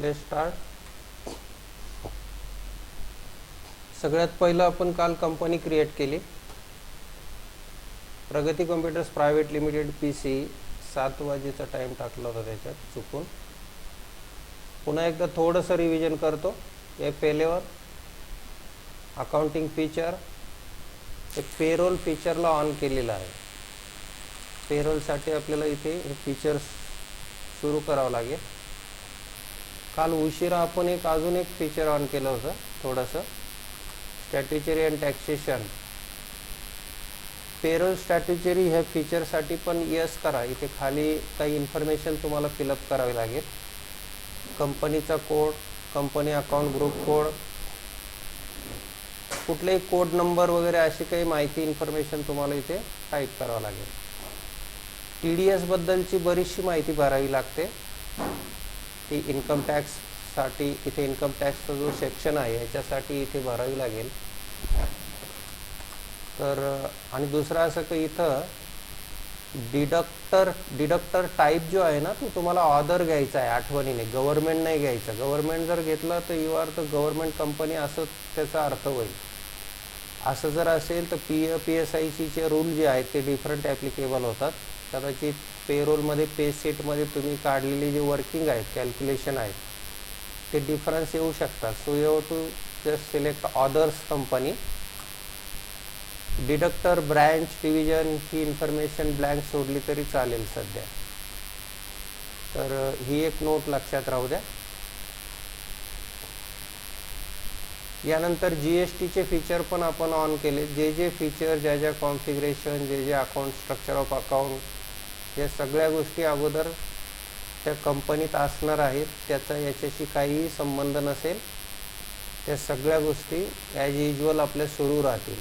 Let's start. सगळ्यात पहिलं आपण काल कंपनी क्रिएट केली. Pragati computers private limited PC 7 वाजेचा टाईम टाकला होता त्याच्यात चुकून. पुन्हा एकदा थोडंसं रिव्हिजन करतो. हे पेलेवर अकाउंटिंग फीचर, हे पेरोल फीचरला ऑन केलेलं आहे. पेरोलसाठी आपल्याला इथे हे फीचर्स सुरू करावं लागेल. काल उशिरा आपण अजून एक फीचर ऑन केलं होतं थोडंसं, statutory and taxation. Payroll statutory ह्या फीचरसाठी पण यस करा. इथे खाली काही इन्फॉर्मेशन तुम्हाला फिलअप करावी लागेल. कंपनीचा code, company account group code, कुठलेही कोड नंबर वगैरे अशी काही माहिती इन्फॉर्मेशन तुम्हाला इथे टाईप करावं लागेल. TDS बद्दलची बरीचशी माहिती भरावी लागते. ती इन्कम टॅक्ससाठी इथे इन्कम टॅक्सचा जो सेक्शन आहे याच्यासाठी इथे भरावी लागेल. तर आणि दुसरं असं की इथं डिडक्टर टाईप जो आहे ना तो तुम्हाला ऑदर घ्यायचा आहे आठवणीने, गव्हर्नमेंट नाही घ्यायचा. गव्हर्नमेंट जर घेतलं तर you are the government company असं त्याचा अर्थ होईल. असं जर असेल तर PSICचे रूल जे आहेत ते डिफरंट ॲप्लिकेबल होतात. कदाचित पेरोलमध्ये पे सीटमध्ये तुम्ही काढलेले जे वर्किंग आहेत, कॅल्क्युलेशन आहेत, ते डिफरन्स येऊ शकतात. So you have to just select others company. Deductor, branch, division ही इन्फॉर्मेशन ब्लँक सोडली तरी चालेल सध्या. तर ही एक नोट लक्षात राहू द्या. यानंतर GSTचे फीचर पण आपण ऑन केले. जे फीचर, ज्या कॉन्फिगरेशन, जे अकाउंट स्ट्रक्चर ऑफ अकाउंट, या सगळ्या गोष्टी अगोदर त्या कंपनीत असणार आहेत, त्याचा याच्याशी काहीही संबंध नसेल. त्या सगळ्या गोष्टी ॲज युज्युअल आपल्या सुरू राहतील.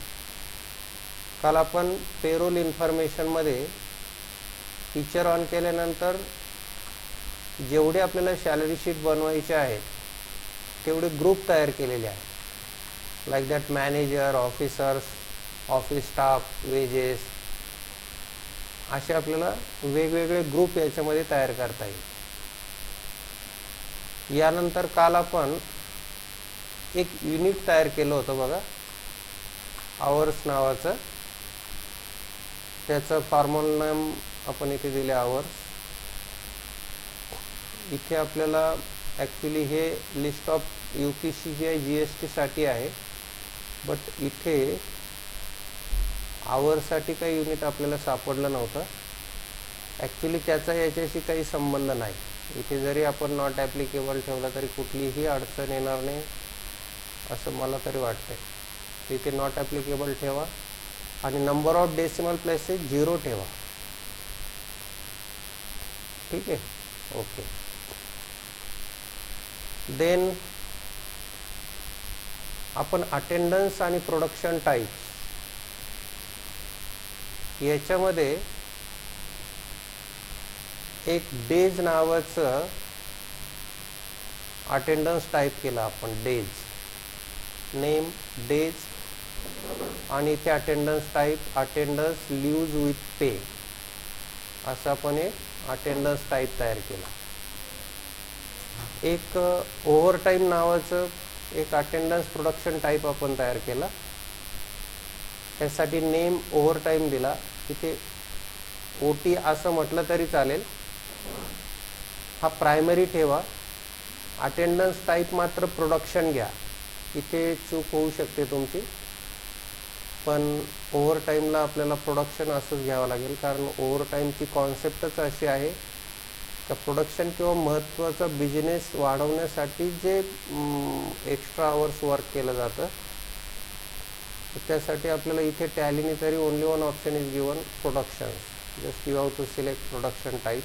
काल आपण पेरोल इन्फॉर्मेशनमध्ये फीचर ऑन केल्यानंतर जेवढे आपल्याला सॅलरी शीट बनवायचे आहेत तेवढे ग्रुप तयार केलेले आहेत. Like that manager, officers, office staff, wedges, असे आपल्याला वेगवेगळे ग्रुप याच्यामध्ये तयार करता येईल. यानंतर काल आपण एक युनिट तयार केलं होतं बघा, आवर्स नावाचं. त्याचं फॉर्म्युला नेम आपण इथे दिले आवर्स. इथे आपल्याला ॲक्च्युली हे लिस्ट ऑफ UPC जे GSTसाठी आहे, बट इथे आवर्ससाठी काही युनिट आपल्याला सापडलं नव्हतं. ॲक्च्युली त्याचा याच्याशी काही संबंध नाही. इथे जरी आपण नॉट ॲप्लिकेबल ठेवला तरी कुठलीही अडचण येणार नाही असं मला तरी वाटतंय. इथे नॉट ॲप्लिकेबल ठेवा आणि नंबर ऑफ डेसिमल प्लेसेस 0 ठेवा. ठीक आहे, ओके. देन आपण अटेंडन्स आणि प्रोडक्शन टाईप्स याच्यामध्ये एक डेज नावाचं अटेंडन्स टाईप केलं आपण. डेज नेम डेज आणि इथे attendance type attendance leaves with pay असं आपण एक अटेंडन्स टाईप तयार केला. एक ओव्हरटाईम नावाचं एक अटेंडन्स प्रोडक्शन टाईप आपण तयार केला. त्यासाठी नेम ओव्हरटाईम दिला. इथे OT असं म्हटलं तरी चालेल. हा प्रायमरी ठेवा. अटेंडन्स टाईप मात्र प्रोडक्शन घ्या. इथे चूक होऊ शकते तुमची, पण ओव्हरटाईमला आपल्याला प्रोडक्शन असंच घ्यावं लागेल, कारण ओव्हरटाईमची कॉन्सेप्टच अशी आहे का प्रोडक्शन किंवा महत्त्वाचा बिझनेस वाढवण्यासाठी जे एक्स्ट्रा आवर्स वर्क केलं जातं त्यासाठी आपल्याला इथे टॅलीने तरी only one option is given, production. Just you have to select production type.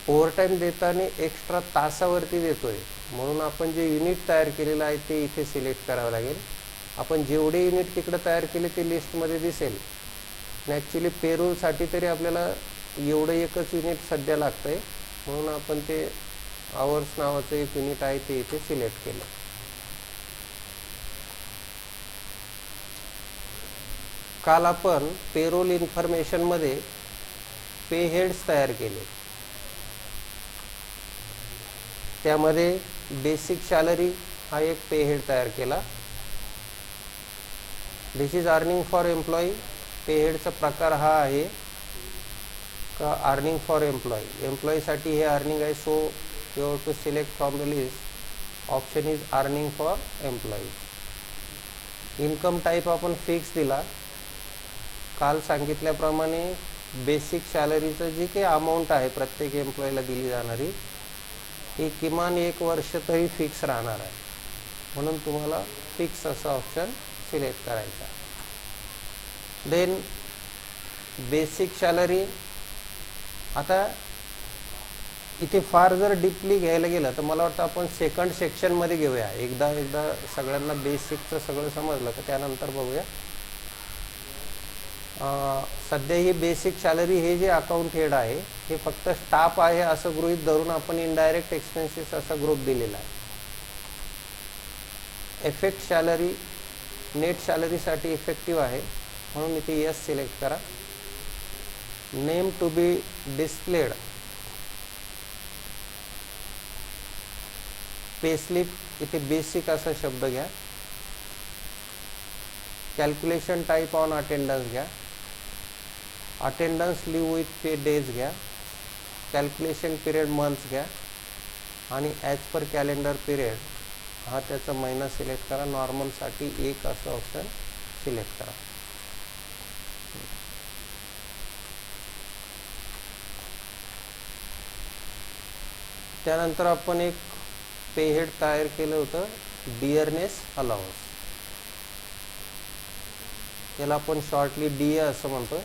Overtime देताना एक्स्ट्रा तासावरती देतोय म्हणून आपण जे युनिट तयार केलेलं आहे ते इथे सिलेक्ट करावं लागेल. आपण जेवढे युनिट तिकडे तयार केले ते लिस्टमध्ये दिसेल. ॲक्च्युली पेरोलसाठी तरी आपल्याला एवढं एकच युनिट सध्या लागतं आहे म्हणून आपण ते आवर्स नावाचं एक युनिट आहे ते इथे सिलेक्ट केलं. काल आपण पेरोल इन्फॉर्मेशनमध्ये पे हेड्स तयार केले. त्यामध्ये बेसिक सॅलरी हा एक पे हेड तयार केला. दिस इज अर्निंग फॉर एम्प्लॉई. पे हेडचा प्रकार हा आहे का अर्निंग फॉर एम्प्लॉई. एम्प्लॉईसाठी हे अर्निंग आहे. So you have to select from the list option is earning for employee. Income type आपण फिक्स दिला. काल सांगितल्याप्रमाणे बेसिक सॅलरीचं जी काही अमाऊंट आहे प्रत्येक एम्प्लॉईला दिली जाणारी ही किमान 1 वर्ष तरी फिक्स राहणार आहे. म्हणून तुम्हाला फिक्स असा ऑप्शन सिलेक्ट करायचा. Then basic salary. आता इथे फार जर डीपली घ्यायला गेलं तर मला वाटतं आपण सेकंड सेक्शनमध्ये घेऊया. एकदा सगळ्यांना बेसिकचं सगळं समजलं तर त्यानंतर बघूया. सध्या ही बेसिक सॅलरी हे जे अकाउंट हेड आहे हे फक्त स्टाफ आहे असं गृहीत धरून आपण इनडायरेक्ट एक्सपेन्सेस असा ग्रुप दिलेला आहे. इफेक्ट सॅलरी नेट सॅलरीसाठी इफेक्टिव्ह आहे म्हणून इथे यस सिलेक्ट करा. Name to be displayed. Pay slip इथे बेसिक असा शब्द घ्या. कॅल्क्युलेशन टाईप ऑन अटेंडन्स घ्या. Attendance leave with pay days घ्या. कॅल्क्युलेशन पिरियड मंथ्स घ्या आणि ॲज पर कॅलेंडर पिरियड हा त्याचा महिना सिलेक्ट करा. नॉर्मलसाठी 1 असं ऑप्शन सिलेक्ट करा. त्यानंतर आपण एक पे हेड तयार केलं होतं डिअरनेस अलाउन्स. त्याला आपण शॉर्टली DA असं म्हणतो.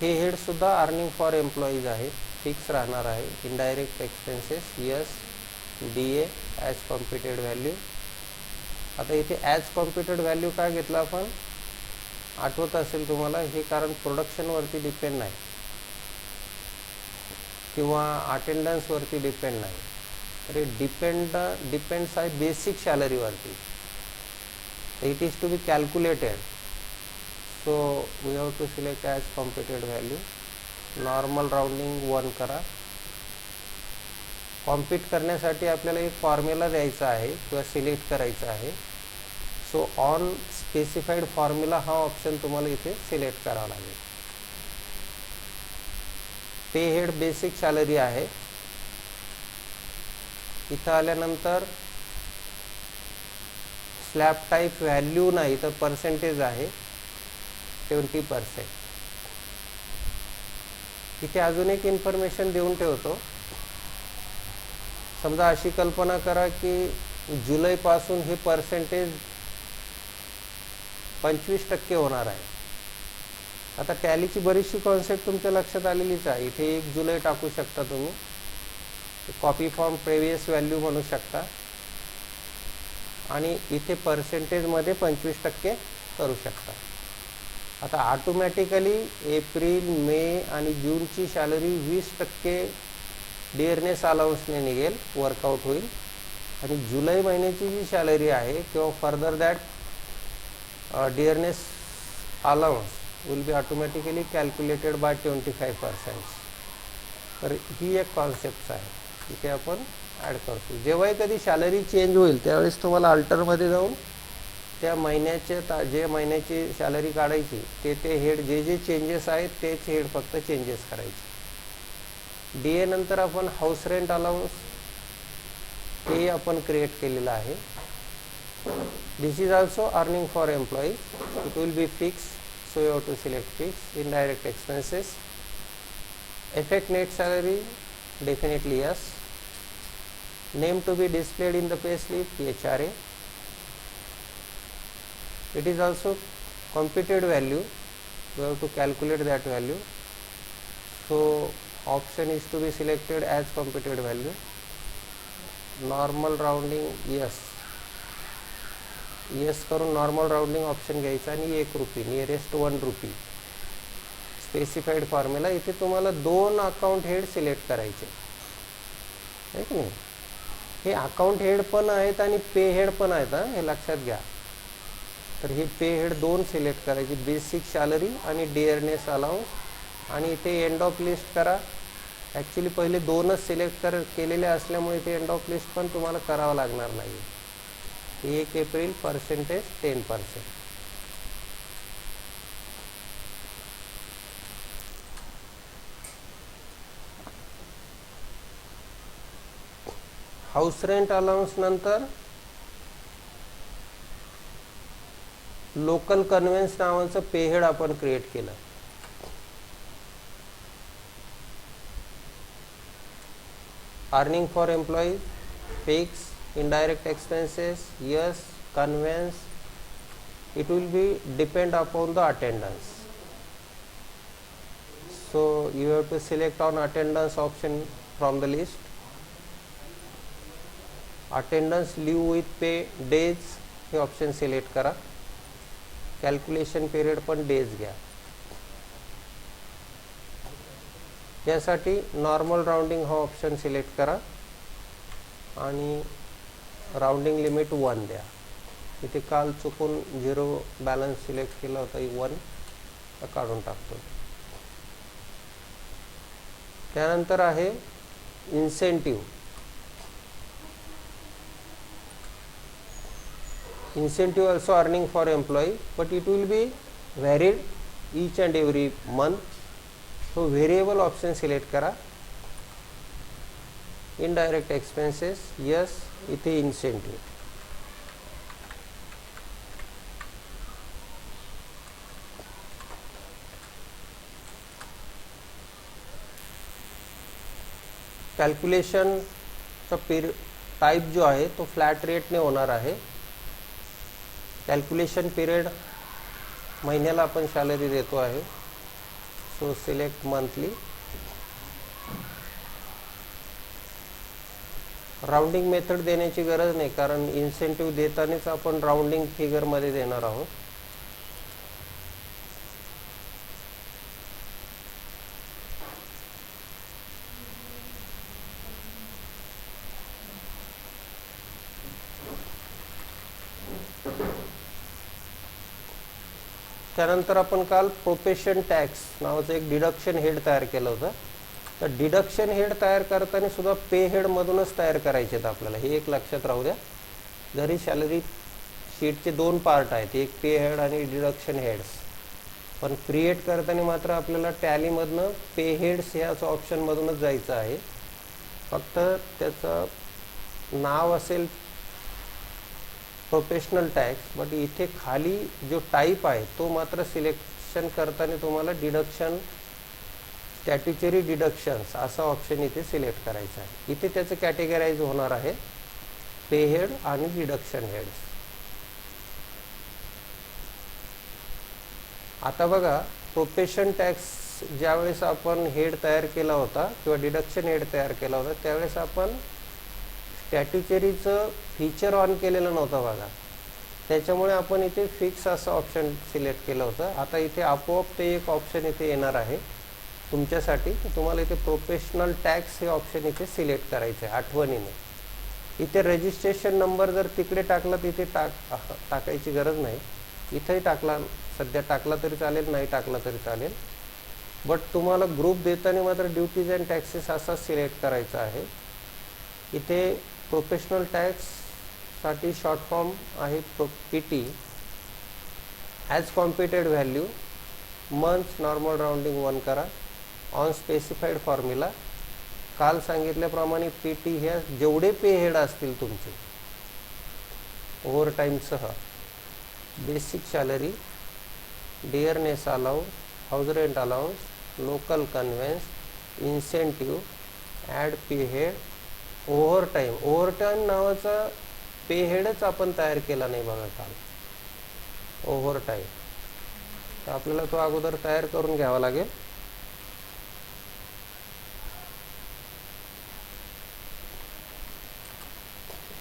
हे हेड सुद्धा अर्निंग फॉर एम्प्लॉईज आहे. फिक्स राहणार आहे. Indirect expenses yes DA as computed value. आता इथे ॲज कॉम्प्युटेड व्हॅल्यू काय घेतला आपण आठवत असेल तुम्हाला. हे कारण प्रोडक्शनवरती डिपेंड नाही किंवा अटेंडन्सवरती डिपेंड नाही तर हे डिपेंड्स आहे बेसिक सॅलरीवरती. It is to be calculated. So we have to select as computed value. Normal rounding 1 करा. कॉम्प्युट करण्यासाठी आपल्याला एक फॉर्म्युला द्यायचा आहे किंवा सिलेक्ट करायचा आहे. सो ऑन स्पेसिफाईड फॉर्म्युला हा ऑप्शन तुम्हाला इथे सिलेक्ट करावा लागेल. पे हेड बेसिक सॅलरी आहे. इथं आल्यानंतर स्लॅब टाईप व्हॅल्यू नाही तर पर्सेंटेज आहे 20%. इथे अजून एक इन्फॉर्मेशन देऊन ठेवतो. समजा अशी कल्पना करा की जुलैपासून हे पर्सेंटेज 25% होणार आहे. आता टॅलीची बरीचशी कॉन्सेप्ट तुमच्या लक्षात आलेलीच आहे. इथे 1 जुलै टाकू शकता तुम्ही. कॉपी फॉर्म प्रेवियस व्हॅल्यू म्हणू शकता आणि इथे पर्सेंटेजमध्ये 25% करू शकता. आता ऑटोमॅटिकली एप्रिल मे आणि जूनची सॅलरी 20% डिअरनेस अलाउन्सने निघेल वर्कआउट होईल आणि जुलै महिन्याची जी सॅलरी आहे किंवा further that dearness allowance will be automatically calculated by 25%. तर ही एक कॉन्सेप्ट आहे. इथे आपण ॲड करतो. जेव्हाही कधी सॅलरी चेंज होईल त्यावेळेस तुम्हाला अल्टरमध्ये जाऊन त्या महिन्याचे जे महिन्याची सॅलरी काढायची ते हेड जे चेंजेस आहेत तेच हेड फक्त चेंजेस करायचे. DA नंतर आपण हाऊस रेंट अलाउन्स हे आपण क्रिएट केलेलं आहे. This is also earning for employees. It will be fix. So you have to select fix. Indirect expenses. Effect net salary definitely yes. Name to be displayed in the pay slip HRA. It is also computed value. We have to calculate that value. So option is to be selected as computed value. Normal rounding yes. Yes करून normal rounding option घ्यायचा आणि 1 रुपये nearest 1 RuPay. Specified formula. इथे तुम्हाला 2 account head select करायचे आहे की नाही. हे अकाउंट हेड पण आहेत आणि पे हेड पण आहेत. हे लक्षात घ्या. तर हे पे हेड 2 सिलेक्ट करायची. बेसिक सॅलरी आणि डिअरनेस अलाउन्स आणि इथे एंड ऑफ लिस्ट करा. ॲक्च्युली पहिले दोनच सिलेक्ट केलेले असल्यामुळे ते एंड ऑफ लिस्ट पण तुम्हाला करावं लागणार नाही. 1 April percentage 10%. House rent allowance नंतर लोकल कन्व्हेन्स नावाचं पेहेड आपण क्रिएट केलं. Earning for employee, fix, indirect expenses, yes, conveyance, it will be depend upon the attendance. So you have to select on attendance option from the list. Attendance leave with pay days हे option select करा. Calculation period पण days घ्या. यासाठी normal rounding हा option select करा आणि rounding limit 1 द्या. इथे काल चुकून 0 बॅलन्स सिलेक्ट केला होता, 1 काढून टाकतो. त्यानंतर आहे incentive. Incentive also earning for employee, but it will be varied each and every month. So variable option select करा. Indirect expenses, yes, इथे incentive. कॅल्क्युलेशन चा टाइप जो आहे तो फ्लॅट रेटने होणार आहे. कॅल्क्युलेशन पिरियड महिन्याला आपण सॅलरी देतो आहे. So select monthly. Rounding method देण्याची गरज नाही, कारण इन्सेंटिव्ह देतानाच आपण राउंडिंग फिगरमध्ये देणार आहोत. त्यानंतर आपण काल प्रोफेशन टॅक्स नावाचं एक डिडक्शन हेड तयार केलं होतं. तर डिडक्शन हेड तयार करताना सुद्धा पे हेडमधूनच तयार करायचे आहेत आपल्याला, हे एक लक्षात राहू द्या. जरी सॅलरी शीटचे 2 पार्ट आहेत, एक पे हेड आणि डिडक्शन हेड्स, पण क्रिएट करताना मात्र आपल्याला टॅलीमधनं पे हेड्स ह्याच ऑप्शनमधूनच जायचं आहे. फक्त त्याचं नाव असेल प्रोफेशनल टॅक्स, बट इथे खाली जो टाइप आहे तो मात्र सिलेक्शन करताना तुम्हाला डिडक्शन, स्टॅट्युटरी डिडक्शन्स असा ऑप्शन इथे सिलेक्ट करायचा आहे. इथे त्याचं कॅटेगराइज होणार आहे पे हेड आणि डिडक्शन हेड्स. आता बघा, प्रोफेशन टॅक्स ज्यावेळेस आपण हेड तयार केला होता किंवा डिडक्शन हेड तयार केला होता, त्यावेळेस आपण स्टॅट्युटरीचं फीचर ऑन केलेलं नव्हतं बघा. त्याच्यामुळे आपण इथे फिक्स असं ऑप्शन सिलेक्ट केलं होतं. आता इथे आपोआप ते एक ऑप्शन इथे येणार आहे तुमच्यासाठी. तुम्हाला इथे प्रोफेशनल टॅक्स हे ऑप्शन इथे सिलेक्ट करायचं आहे आठवणीने. इथे रजिस्ट्रेशन नंबर जर तिकडे टाकला तर इथे टाकायची गरज नाही. इथेही टाकला, सध्या टाकला तरी चालेल, नाही टाकला तरी चालेल. बट तुम्हाला ग्रुप देताना मात्र ड्युटीज अँड टॅक्सेस असा सिलेक्ट करायचा आहे. इथे प्रोफेशनल टॅक्ससाठी शॉर्ट फॉर्म आहे PT. As computed value, months normal rounding 1 करा. ऑन स्पेसिफाईड फॉर्म्युला, काल सांगितल्याप्रमाणे PT ह्या जेवढे पे हेड असतील तुमचे ओव्हरटाईमसह, basic salary, dearness allowance, house rent allowance, local conveyance, incentive, add pay head, overtime. Overtime नावाचा पे हेडच आपण तयार केला नाही बघा काल, ओव्हरटाईम. तर आपल्याला तो अगोदर तयार करून घ्यावा लागेल.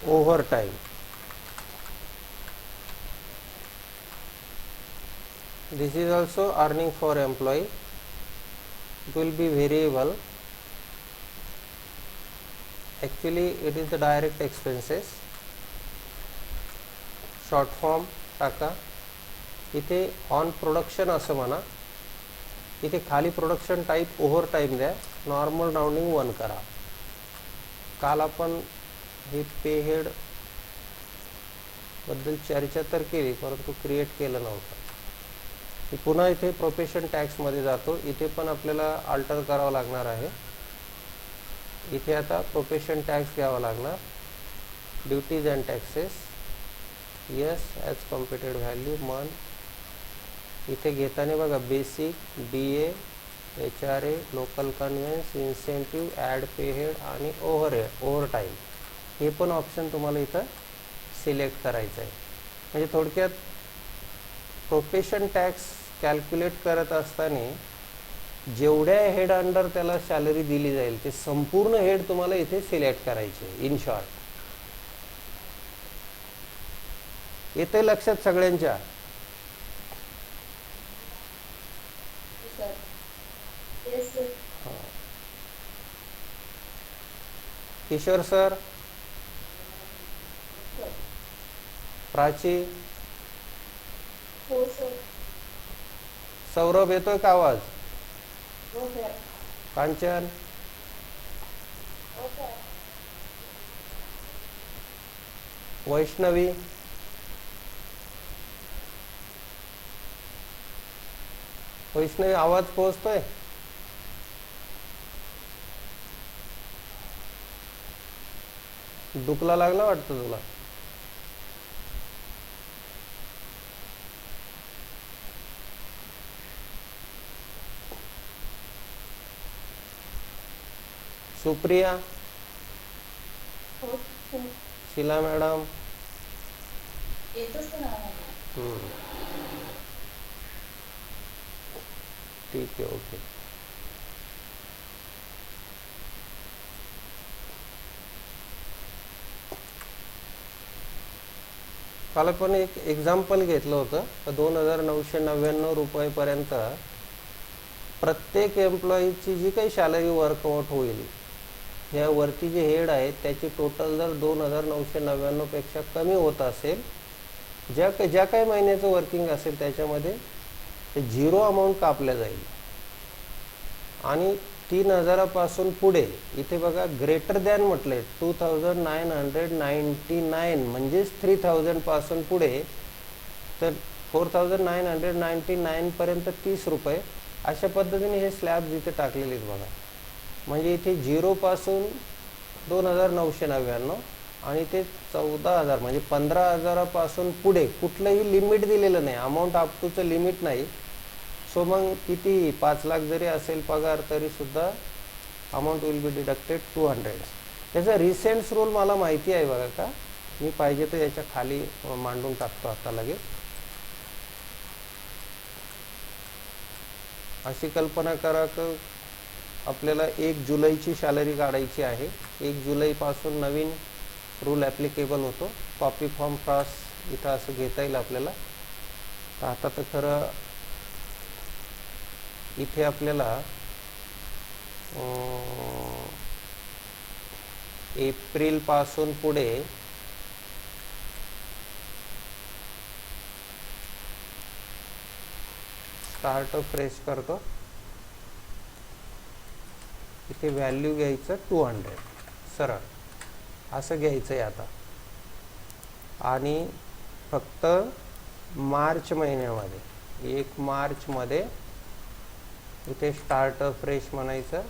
Overtime, this is also earning for employee. It will be variable. Actually it is the direct expenses. Short form टाका. इथे ऑन प्रोडक्शन असं म्हणा. इथे खाली प्रोडक्शन टाईप ओव्हर टाईम द्या, नॉर्मल राउंडिंग 1 करा. काल आपण हे पे हेड बद्दल चर्चा तर केली, परंतु क्रिएट केलं नव्हतं. मी पुन्हा इथे प्रोफेशन टॅक्समध्ये जातो. इथे पण आपल्याला अल्टर करावं लागणार आहे. इथे आता प्रोफेशन टॅक्स घ्यावा लागणार. Duties and taxes, yes as computed value मन. इथे घेताना बघा basic, DA, HRA, local conveyance, incentive, add pay head आणि ओव्हर टाईम हे पण ऑप्शन तुम्हाला इथं सिलेक्ट करायचं आहे. म्हणजे थोडक्यात प्रोफेशन टॅक्स कॅल्क्युलेट करत असताना जेवढ्या हेड अंडर त्याला सॅलरी दिली जाईल ते संपूर्ण हेड तुम्हाला इथे सिलेक्ट करायचे. इन शॉर्ट येते लक्षात सगळ्यांच्या? किशोर सर, प्राची, सौरभ येतोय का आवाज? कांचन, वैष्णवी, वैष्णवी आवाज पोहोचतोय? दुखला लागला वाटतं तुला. सुप्रिया, शीला मॅडम, ठीक आहे, ओके. काल आपण एक एक्झाम्पल घेतलं होतं. 2,999 रुपयेपर्यंत प्रत्येक एम्प्लॉईची जी काही सॅलरी वर्कआउट होईल, ह्यावरती जे हेड आहेत त्याची टोटल जर 2,999 पेक्षा कमी होत असेल, ज्या काही महिन्याचं वर्किंग असेल त्याच्यामध्ये ते 0 अमाऊंट कापल्या जाईल. आणि 3,000 पुढे इथे बघा ग्रेटर दॅन म्हटलंय 2,999 म्हणजेच 3,000 पासून पुढे तर 4,999 पर्यंत 30 रुपये अशा पद्धतीने हे स्लॅब इथे टाकलेले आहेत बघा. म्हणजे इथे 0 पासून 2,999 आणि ते 14,000 म्हणजे 15,000 पासून पुढे कुठलंही लिमिट दिलेलं नाही, अमाऊंट अप टूचं लिमिट नाही. सो मग किती 5 लाख जरी असेल पगार तरी सुद्धा अमाऊंट विल बी डिडक्टेड 200. त्याचा रिसेंट्स रूल मला माहिती आहे बघा का, मी पाहिजे तर याच्या खाली मांडून टाकतो आता लगेच. अशी कल्पना करा की आपल्याला 1 जुलैची सॅलरी काढायची आहे. 1 जुलैपासून नवीन रूल ॲप्लिकेबल होतो. कॉपी फॉर्म क्रॉस इथं असं घेता येईल आपल्याला. तर आता तर खरं इथे आपल्याला एप्रिल पासून पुढे स्टार्ट फ्रेश करतो. इथे व्हॅल्यू घ्यायचं 200 सरळ असं घ्यायचं आहे आता. आणि फक्त मार्च महिन्यामध्ये 1 मार्चमध्ये इथे स्टार्ट फ्रेश म्हणायचं.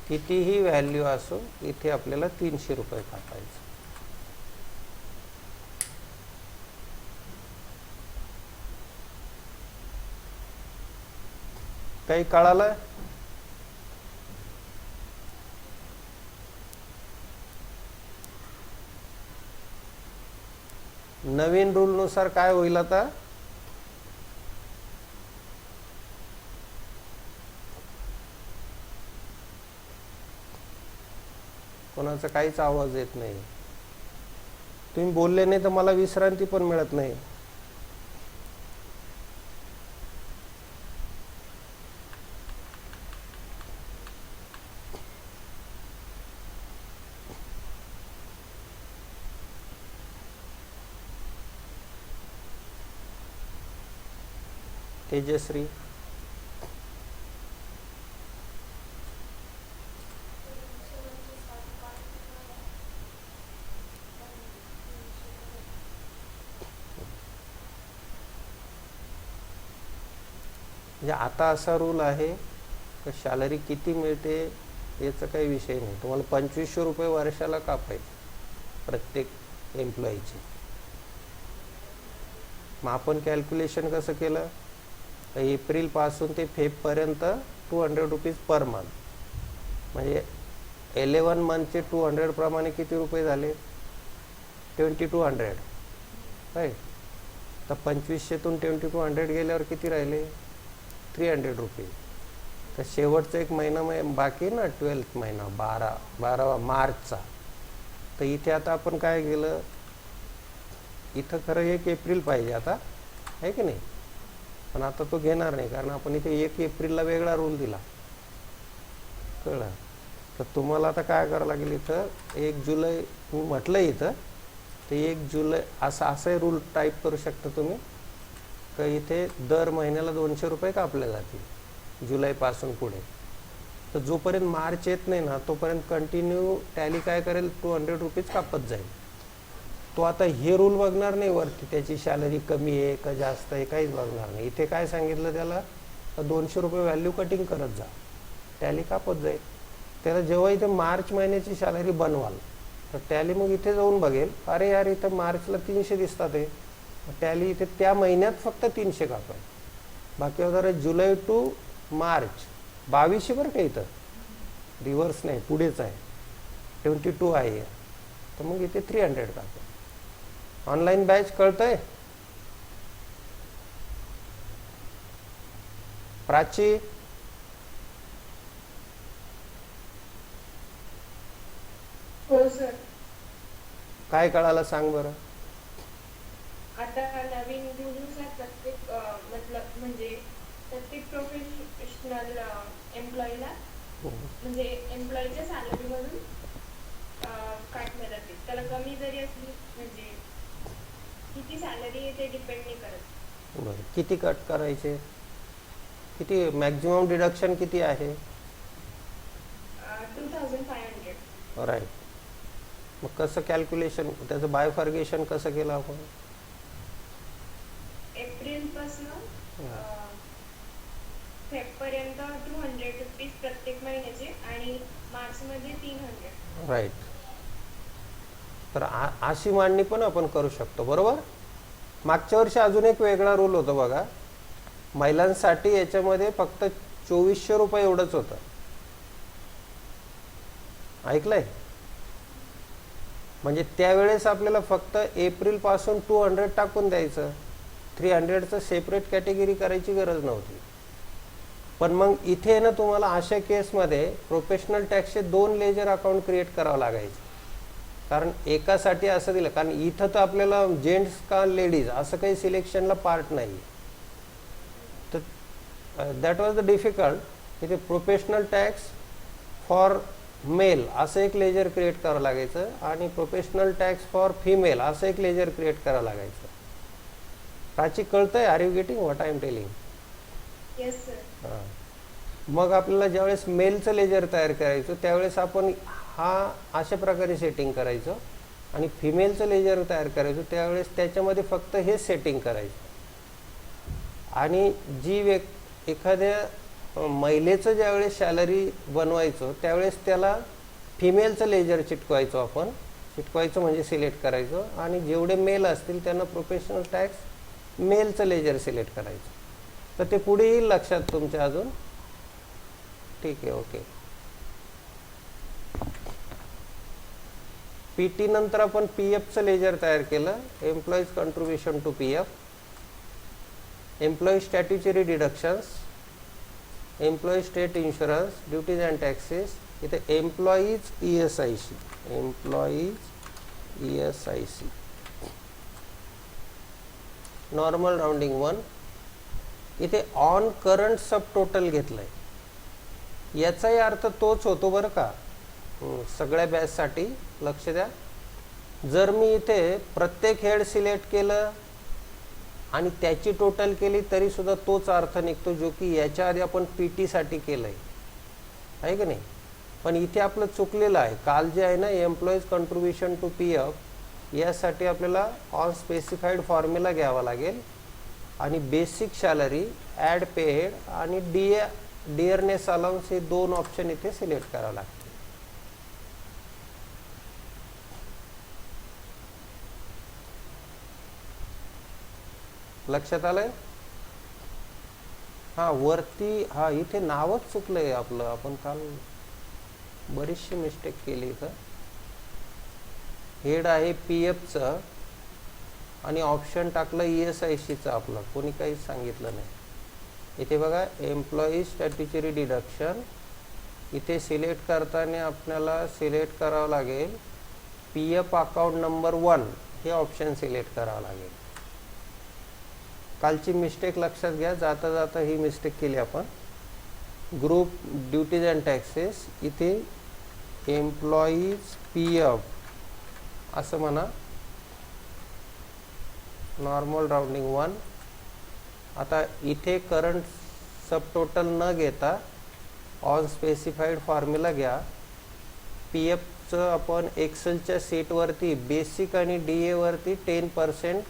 कितीही व्हॅल्यू असो इथे आपल्याला 300 रुपये कापायचं. काही कळालं? नवीन रूल नुसार काय होईल आता? कोणाचा काहीच आवाज येत नाही. तुम्ही बोलले नाही तर मला विश्रांती पण मिळत नाही. तेजश्री, म्हणजे आता असा रूल आहे तर सॅलरी किती मिळते याचा काही विषय नाही, तुम्हाला 2500 रुपये वर्षाला कापायचे प्रत्येक एम्प्लॉईचे. मग आपण कॅल्क्युलेशन कसं केलं, एप्रिलपासून ते फेबपर्यंत 200 रुपीज पर मंथ, म्हणजे 11 मंथचे 200 प्रमाणे किती रुपये झाले, 2200 राईट. तर 2500तून 2200 गेल्यावर किती राहिले, 300 रुपये. तर शेवटचा एक महिना बाकी ना, 12th महिना 12 मार्चचा. तर इथे आता आपण काय केलं, इथं खरं 1 एप्रिल पाहिजे आता, आहे की नाही, पण आता तो घेणार नाही कारण आपण इथे 1 एप्रिलला वेगळा रूल दिला, कळलं. तर तुम्हाला आता काय करावं लागेल, इथं 1 जुलै मी म्हटलं इथं, ते 1 जुलै असं रूल टाईप करू शकता तुम्ही, तर इथे दर महिन्याला 200 रुपये कापले जातील जुलैपासून पुढे. तर जोपर्यंत मार्च येत नाही ना तोपर्यंत कंटिन्यू टॅली काय करेल, 200 रुपीज कापत जाईल. तो आता हे रूल बघणार नाही वरती त्याची सॅलरी कमी आहे का जास्त आहे, काहीच बघणार नाही. इथे काय सांगितलं त्याला, 200 रुपये व्हॅल्यू कटिंग करत जा, टॅली कापत जाईल. त्याला जेव्हा इथे मार्च महिन्याची सॅलरी बनवाल तर टॅली मग इथे जाऊन बघेल, अरे यार इथं मार्चला 300 दिसतात आहे, टॅली इथे त्या महिन्यात फक्त 300 कापाय, बाकी वगैरे जुलै टू मार्च 2200 बरं का, इथं रिव्हर्स नाही पुढेच आहे, 22 आहे, तर मग इथे 300 कापा. ऑनलाईन बॅच कळतंय प्राची, हो सर. काय कळालं सांग बरं. आता नवीन रूल्स प्रत्येक मतलब म्हणजे प्रत्येक प्रोफेशनल एम्प्लॉईला म्हणजे एम्प्लॉईच्या सॅलरीमधून काढण्यात जाते. त्याला कमी जरी असली म्हणजे किती सॅलरी आहे ते डिपेंड नाही करत. बरं, किती कट करायचे, किती मॅक्झिमम डिडक्शन किती आहे, 2500. राईट. मग कसं कॅल्क्युलेशन, त्याचं बायफर्गेशन कसं केलं आपण, एप्रिलपासून फेबपर्यंत 200 रुपीज प्रत्येक महिन्याचे आणि मार्चमध्ये 300. राईट. तर अशी मांडणी पण आपण करू शकतो, बरोबर. मागच्या वर्षी अजून एक वेगळा रूल होता बघा, महिलांसाठी याच्यामध्ये फक्त 2400 रुपये एवढंच होतं, ऐकलंय. म्हणजे त्यावेळेस आपल्याला फक्त एप्रिलपासून 200 टाकून द्यायचं, 300चं सेपरेट कॅटेगरी करायची गरज नव्हती. पण मग इथे ना तुम्हाला अशा केसमध्ये प्रोफेशनल टॅक्सचे 2 लेजर अकाउंट क्रिएट करावं लागायचं, कारण एकासाठी असं दिलं, कारण इथं तर आपल्याला जेंट्स का लेडीज असं काही सिलेक्शनला पार्ट नाही. तर दॅट वॉज द डिफिकल्ट. इथे प्रोफेशनल टॅक्स फॉर मेल असं एक लेजर क्रिएट करावं लागायचं आणि प्रोफेशनल टॅक्स फॉर फिमेल असं एक लेजर क्रिएट करावं लागायचं. प्राची कळतंय, are you getting what I am telling. Yes sir. हां. मग आपल्याला ज्यावेळेस मेलचं लेजर तयार करायचं त्यावेळेस आपण हा अशा प्रकारे सेटिंग करायचं आणि फिमेलचं लेजर तयार करायचं त्यावेळेस त्याच्यामध्ये फक्त हे सेटिंग करायचं. आणि जी एखाद्या महिलेचं ज्यावेळेस सॅलरी बनवायचं त्यावेळेस त्याला फिमेलचं लेजर चिटकवायचो आपण, चिटकवायचं म्हणजे सिलेक्ट करायचं, आणि जेवढे मेल असतील त्यांना प्रोफेशनल टॅक्स मेलचं लेजर सिलेक्ट करायचं. तर ते पुढे येईल लक्षात तुमच्या अजून, ठीक आहे, ओके. पीटी नंतर आपण पीएफचं लेजर तयार केलं, employees contribution to PF, employee statutory deductions, employee state insurance, duties and taxes. इथे employees ESIC, employees ESIC, normal rounding 1. इथे ऑन करंट सब टोटल घेतलंय, याचाही अर्थ तोच होतो बरं का सगळ्या बॅचसाठी, लक्ष द्या. जर मी इथे प्रत्येक हेड सिलेक्ट केलं आणि त्याची टोटल केली तरी सुद्धा तोच अर्थ निघतो जो की याच्या आधी आपण PT साठी केलंय, आहे की नाही. पण इथे आपलं चुकलेलं आहे, काल जे आहे ना एम्प्लॉईज कॉन्ट्रीब्युशन टू PF यासाठी आपल्याला ऑन स्पेसिफाईड फॉर्म्युला घ्यावा लागेल आणि basic salary, add pay head आणि डिअरनेस अलाउन्स हे 2 ऑप्शन इथे सिलेक्ट करावं लागते. लक्षात आलंय? हा वरती हा इथे नावच चुकलंय आपलं. आपण काल बरीचशी मिस्टेक केली इथं. हेड आहे PFचं आणि ऑप्शन टाकलं ESICचं आपलं. कोणी काहीच सांगितलं नाही. इथे बघा एम्प्लॉई स्टॅट्युटरी डिडक्शन. इथे सिलेक्ट करताना आपल्याला सिलेक्ट करावं लागेल PF अकाउंट नंबर 1 हे ऑप्शन सिलेक्ट करावं लागेल. कालची मिस्टेक लक्षात घ्या. जाता जाता ही मिस्टेक केली आपण. ग्रुप ड्युटीज अँड टॅक्सेस इथे एम्प्लॉईज PF असं म्हणा. Normal rounding 1. आता इथे करंट सब टोटल न घेता ऑन स्पेसिफाईड फॉर्म्युला घ्या. PFचं आपण एक्सेलच्या सीटवरती बेसिक आणि DA वरती 10%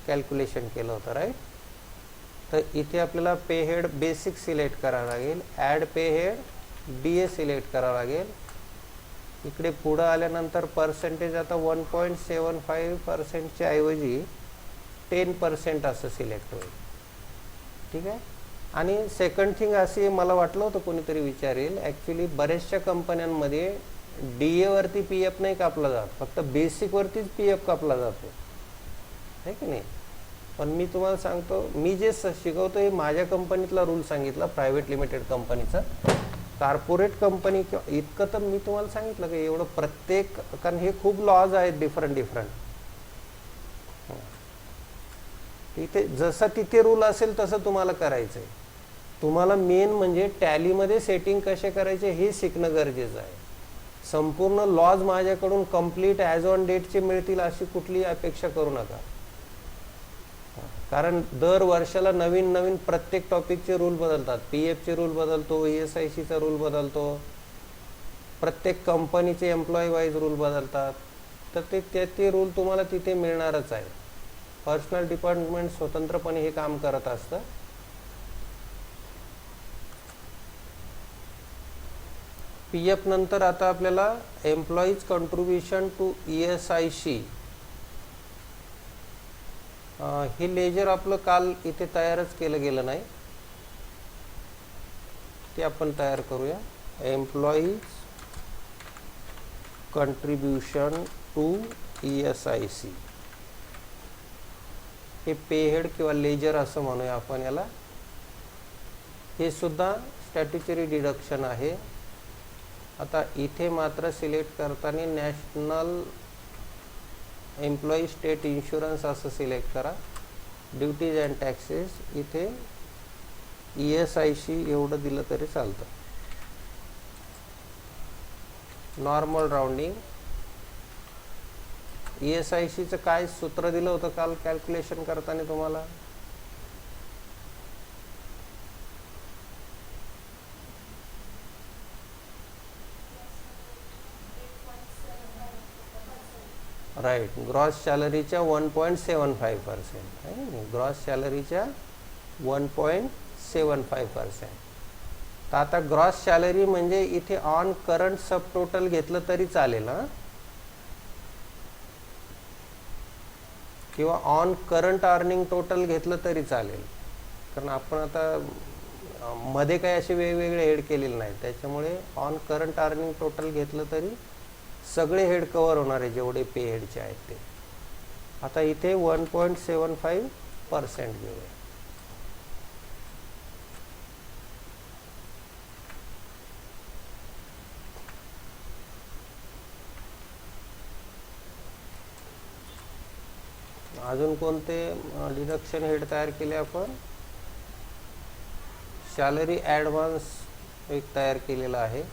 कॅल्क्युलेशन केलं होतं, राईट. तर इथे आपल्याला पे हेड बेसिक सिलेक्ट करावं लागेल, add pay head DA select करावं लागेल. इकडे पुढं आल्यानंतर पर्सेंटेज आता 1.75%च्या ऐवजी 10% असं सिलेक्ट होईल. ठीक आहे. आणि सेकंड थिंग अशी मला वाटलं होतं कोणीतरी विचारेल, ॲक्च्युली बऱ्याचशा कंपन्यांमध्ये DA वरती PF नाही कापला जात, फक्त बेसिकवरतीच PF कापला जातो, आहे की नाही. पण मी तुम्हाला सांगतो, मी जे शिकवतो हे माझ्या कंपनीतला रूल सांगितला, प्रायव्हेट लिमिटेड कंपनीचा. कॉर्पोरेट कंपनी इतकं तर मी तुम्हाला सांगितलं की एवढं प्रत्येक, कारण हे खूप लॉज आहेत डिफरंट. इथे जसं तिथे रूल असेल तसं तुम्हाला करायचं आहे. तुम्हाला मेन म्हणजे टॅलीमध्ये सेटिंग कसे करायचे हे शिकणं गरजेचं आहे. संपूर्ण लॉज माझ्याकडून कंप्लीट ॲज ऑन डेटचे मिळतील अशी कुठलीही अपेक्षा करू नका. कारण दर वर्षाला नवीन प्रत्येक टॉपिकचे रूल बदलतात. PFचे रूल बदलतो, ESICचा रूल बदलतो, प्रत्येक कंपनीचे एम्प्लॉई वाईज रूल बदलतात. तर ते रूल तुम्हाला तिथे मिळणारच आहे. पर्सनल डिपार्टमेंट स्वतंत्रपणे हे काम करत असतं. PF नंतर आता आपल्याला एम्प्लॉईज कॉन्ट्रीब्युशन टू ESIC हे लेजर आपलं काल इथे तयारच केलं गेलं नाही, ते आपण तयार करूया. एम्प्लॉईज कॉन्ट्रीब्युशन टू ESIC हे पे हेड किंवा लेजर असं म्हणूया आपण याला. हे सुद्धा स्टॅट्युटरी डिडक्शन आहे. आता इथे मात्र सिलेक्ट करताना नॅशनल एम्प्लॉई स्टेट इन्शुरन्स असं सिलेक्ट करा. ड्युटीज अँड टॅक्सेस इथे ESIC एवढं दिलं तरी चालतं. Normal rounding. ESICचं काय सूत्र दिलं होतं काल कॅल्क्युलेशन करताना तुम्हाला? राईट, ग्रॉस सॅलरीच्या 1.75% आहे ना, ग्रॉस सॅलरीच्या 1.75%. तर आता ग्रॉस सॅलरी म्हणजे इथे ऑन करंट सब टोटल घेतलं तरी चालेल ना, किंवा ऑन करंट अर्निंग टोटल घेतलं तरी चालेल. कारण आपण आता मध्ये काही असे वेगवेगळे हेड केलेले नाहीत, त्याच्यामुळे ऑन करंट अर्निंग टोटल घेतलं तरी सगळे हेड कव्हर होणार आहे जेवढे पे हेडचे आहेत ते. आता इथे 1.75% घेऊया. अजून कोणते डिडक्शन हेड तयार केले आपण? सॅलरी ॲडव्हान्स एक तयार केलेला आहे.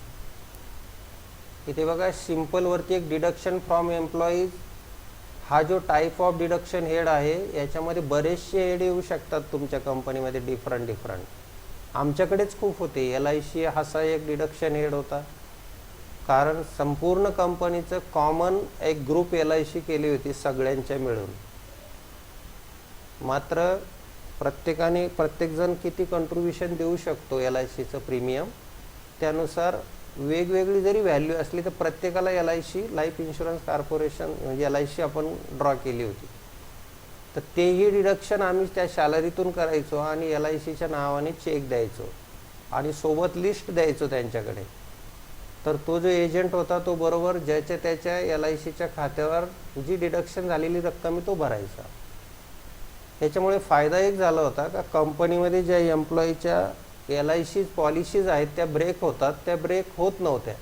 इथे बघा सिंपल वरती एक डिडक्शन फ्रॉम एम्प्लॉईज हा जो टाईप ऑफ डिडक्शन हेड आहे, याच्यामध्ये बरेचसे हेड येऊ शकतात तुमच्या कंपनीमध्ये डिफरंट. आमच्याकडेच खूप होते. LIC असा एक डिडक्शन हेड होता, कारण संपूर्ण कंपनीचं कॉमन एक ग्रुप LIC केली होती सगळ्यांच्या मिळून. मात्र प्रत्येकजण किती कंट्रीब्युशन देऊ शकतो एल आय सीचं प्रीमियम, त्यानुसार वेगवेगळी जरी व्हॅल्यू असली तर प्रत्येकाला L I C life insurance corporation म्हणजे एल आय सी आपण ड्रॉ केली होती, तर तेही डिडक्शन आम्ही त्या सॅलरीतून करायचो आणि एल आय सीच्या नावाने चेक द्यायचो आणि सोबत लिस्ट द्यायचो त्यांच्याकडे. तर तो जो एजंट होता तो बरोबर ज्याच्या त्याच्या एल आय सीच्या खात्यावर जी डिडक्शन झालेली रक्कम तो भरायचा. त्याच्यामुळे फायदा एक झाला होता का कंपनीमध्ये ज्या एम्प्लॉईच्या एल आय सी पॉलिसीज आहेत त्या ब्रेक होतात, त्या ब्रेक होत नव्हत्या.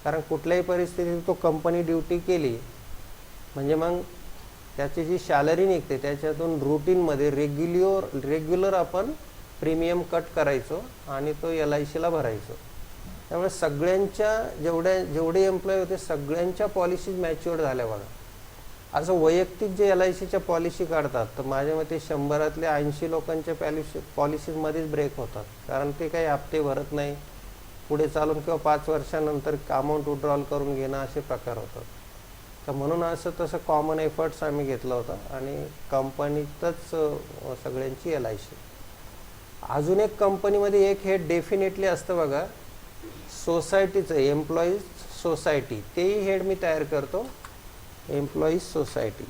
कारण कुठल्याही परिस्थितीत तो कंपनी ड्युटी केली म्हणजे मग त्याची जी सॅलरी निघते त्याच्यातून रुटीनमध्ये रेग्युलर आपण प्रीमियम कट करायचो आणि तो एल आय सीला भरायचो. त्यामुळे सगळ्यांच्या जेवढे एम्प्लॉई होते सगळ्यांच्या पॉलिसीज मॅच्युअर्ड झाल्या बघा. असं वैयक्तिक जे एल आय सीच्या पॉलिसी काढतात तर माझ्या मते 100 80 लोकांच्या पॉलिसीजमध्येच ब्रेक होतात. कारण ते काही हप्ते भरत नाही, पुढे चालून किंवा 5 वर्षानंतर अमाऊंट विड्रॉल करून घेणं असे प्रकार होतात. तर म्हणून असं तसं कॉमन एफर्ट्स आम्ही घेतला होता आणि कंपनीतच सगळ्यांची एल आय सी. अजून एक कंपनीमध्ये एक हे डेफिनेटली असतं बघा, सोसायटीचं एम्प्लॉईज सोसायटी, तेही हेड मी तयार करतो, एम्प्लॉईज सोसायटी.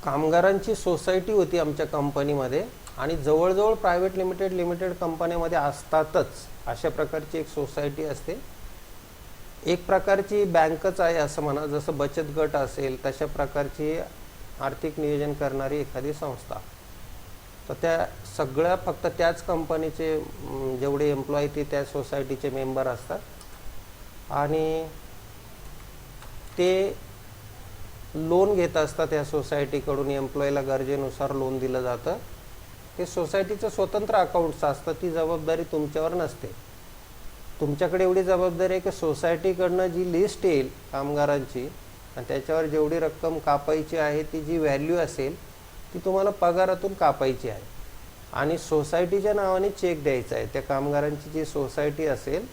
कामगारांची सोसायटी होती आमच्या कंपनीमध्ये आणि जवळजवळ प्रायव्हेट लिमिटेड कंपन्यामध्ये असतातच अशा प्रकारची एक सोसायटी असते. एक प्रकारची बँकच आहे असं म्हणा, जसं बचत गट असेल तशा प्रकारची आर्थिक नियोजन करणारी एखादी संस्था. तर त्या सगळ्या फक्त त्याच कंपनीचे जेवढे एम्प्लॉई ते त्या सोसायटीचे मेंबर असतात आणि ते लोन घेत असतात या सोसायटीकडून. एम्प्लॉईला गरजेनुसार लोन दिलं जातं. ते सोसायटीचं स्वतंत्र अकाउंट्स असतं, ती जबाबदारी तुमच्यावर नसते. तुमच्याकडे एवढी जबाबदारी आहे की सोसायटीकडनं जी लिस्ट येईल कामगारांची आणि त्याच्यावर जेवढी रक्कम कापायची आहे ती जी व्हॅल्यू असेल ती तुम्हाला पगारातून कापायची आहे आणि सोसायटीच्या नावाने चेक द्यायचा आहे. त्या कामगारांची जी सोसायटी असेल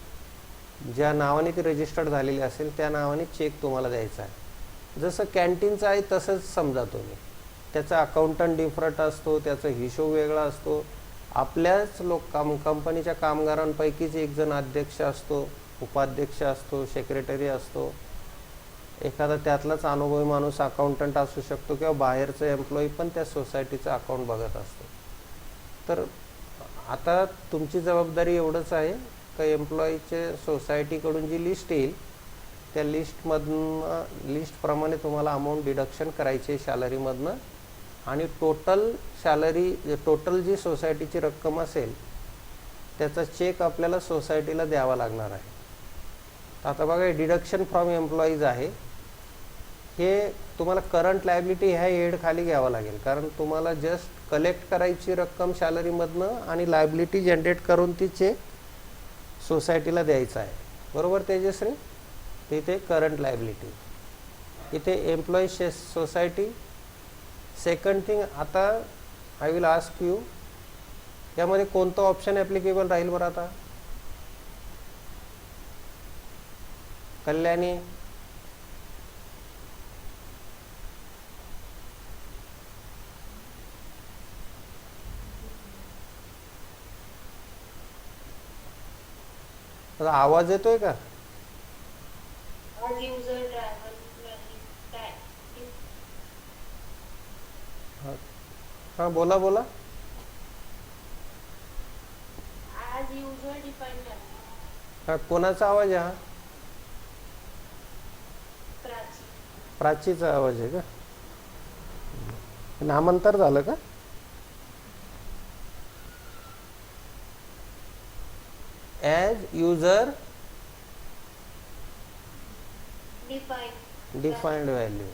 ज्या नावाने ती रजिस्टर्ड झालेली असेल त्या नावाने चेक तुम्हाला द्यायचा आहे. जसं कॅन्टीनचं आहे तसंच समजा तुम्ही. त्याचा अकाउंटंट डिफरंट असतो, त्याचा हिशोब वेगळा असतो. आपल्याच कंपनीच्या कामगारांपैकीच एक जण अध्यक्ष असतो, उपाध्यक्ष असतो, सेक्रेटरी असतो. एखादा त्यातलाच अनुभवी माणूस अकाउंटंट असू शकतो किंवा बाहेरचा एम्प्लॉई पण त्या सोसायटीचं अकाउंट बघत असतो. तर आता तुमची जबाबदारी एवढंच आहे का एम्प्लॉईचे सोसायटीकडून जी लिस्ट येईल त्या लिस्टप्रमाणे तुम्हाला अमाऊंट डिडक्शन करायची आहे सॅलरीमधनं आणि टोटल जी सोसायटीची रक्कम असेल त्याचा चेक आपल्याला सोसायटीला द्यावा लागणार आहे. आता बघा डिडक्शन फ्रॉम एम्प्लॉईज आहे, हे तुम्हाला करंट लायबिलिटी ह्या हेड खाली घ्यावं लागेल. कारण तुम्हाला जस्ट कलेक्ट करायची रक्कम सॅलरीमधनं आणि लायबिलिटी जनरेट करून ती चेक सोसायटीला द्यायचा आहे. बरोबर तेजश्री? तिथे करंट लायबिलिटी, इथे एम्प्लॉई सोसायटी. सेकंड थिंग, आता आय विल आस्क यू यामध्ये कोणतं ऑप्शन ॲप्लिकेबल राहील बरं? आता कल्याणी, आवाज येतोय का? हा बोला बोला. हा कोणाचा आवाज आहे? हा प्राचीचा आवाज आहे का? नामांतर झालं का? As user defined value.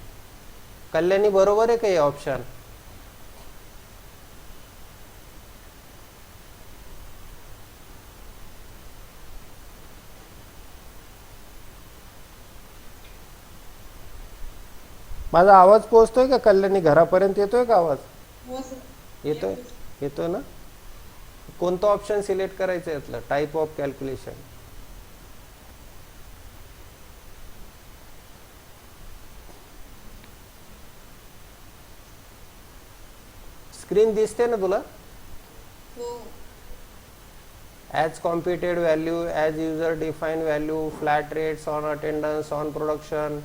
Kalyani बरोबर आहे का हे ऑप्शन? माझा आवाज पोहोचतोय का कल्याणी? घरापर्यंत येतोय का आवाज? येतोय, येतोय ना? कोणतं ऑप्शन सिलेक्ट करायचं यातलं? Type of calculation. स्क्रीन दिसते ना तुला? हो. As computed value, as user define value, flat rates on attendance, on production.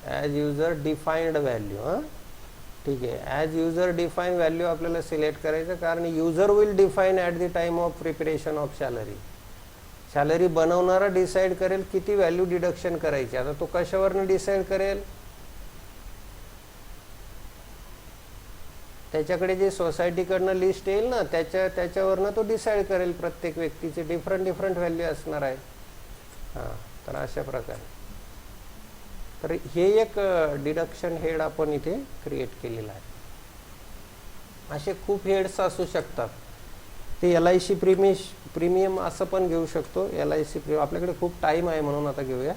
As user defined value. हां ठीक आहे. ॲज युजर डिफाईन व्हॅल्यू आपल्याला सिलेक्ट करायचं, कारण user will define at the time of preparation of salary. Salary बनवणारा decide करेल किती value deduction करायची. आता तो कशावरनं डिसाईड करेल? त्याच्याकडे जे सोसायटीकडनं लिस्ट येईल ना, त्याच्यावरनं तो डिसाईड करेल. प्रत्येक व्यक्तीचे डिफरंट व्हॅल्यू असणार आहे. हां, तर अशा प्रकारे. तर हे एक डिडक्शन हेड आपण इथे क्रिएट केलेलं आहे. असे खूप हेड्स असू शकतात. ते LIC प्रीमियम असं पण घेऊ शकतो. LIC प्रीमियम आपल्याकडे खूप टाईम आहे म्हणून आता घेऊया.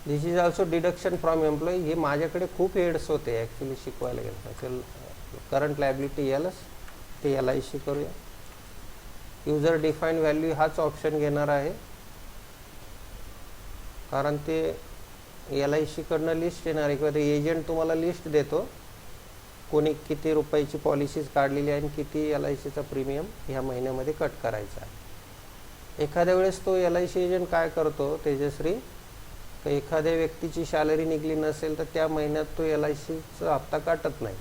This is also deduction from employee. हे माझ्याकडे खूप हेड्स होते ॲक्च्युली शिकवायला गेलं. करंट लायबिलिटी एलच, ते LIC करूया. युजर डिफाईन व्हॅल्यू हाच ऑप्शन घेणार आहे, कारण ते LIC कडनं लिस्ट येणार आहे, किंवा ते एजंट तुम्हाला लिस्ट देतो कोणी किती रुपयाची पॉलिसीज काढलेली आहे आणि किती LICचा प्रीमियम ह्या महिन्यामध्ये कट करायचा आहे. एखाद्या वेळेस तो LIC एजंट काय करतो तेजश्री, एखाद्या व्यक्तीची सॅलरी निघली नसेल तर त्या महिन्यात तो LICचा हप्ता काटत नाही,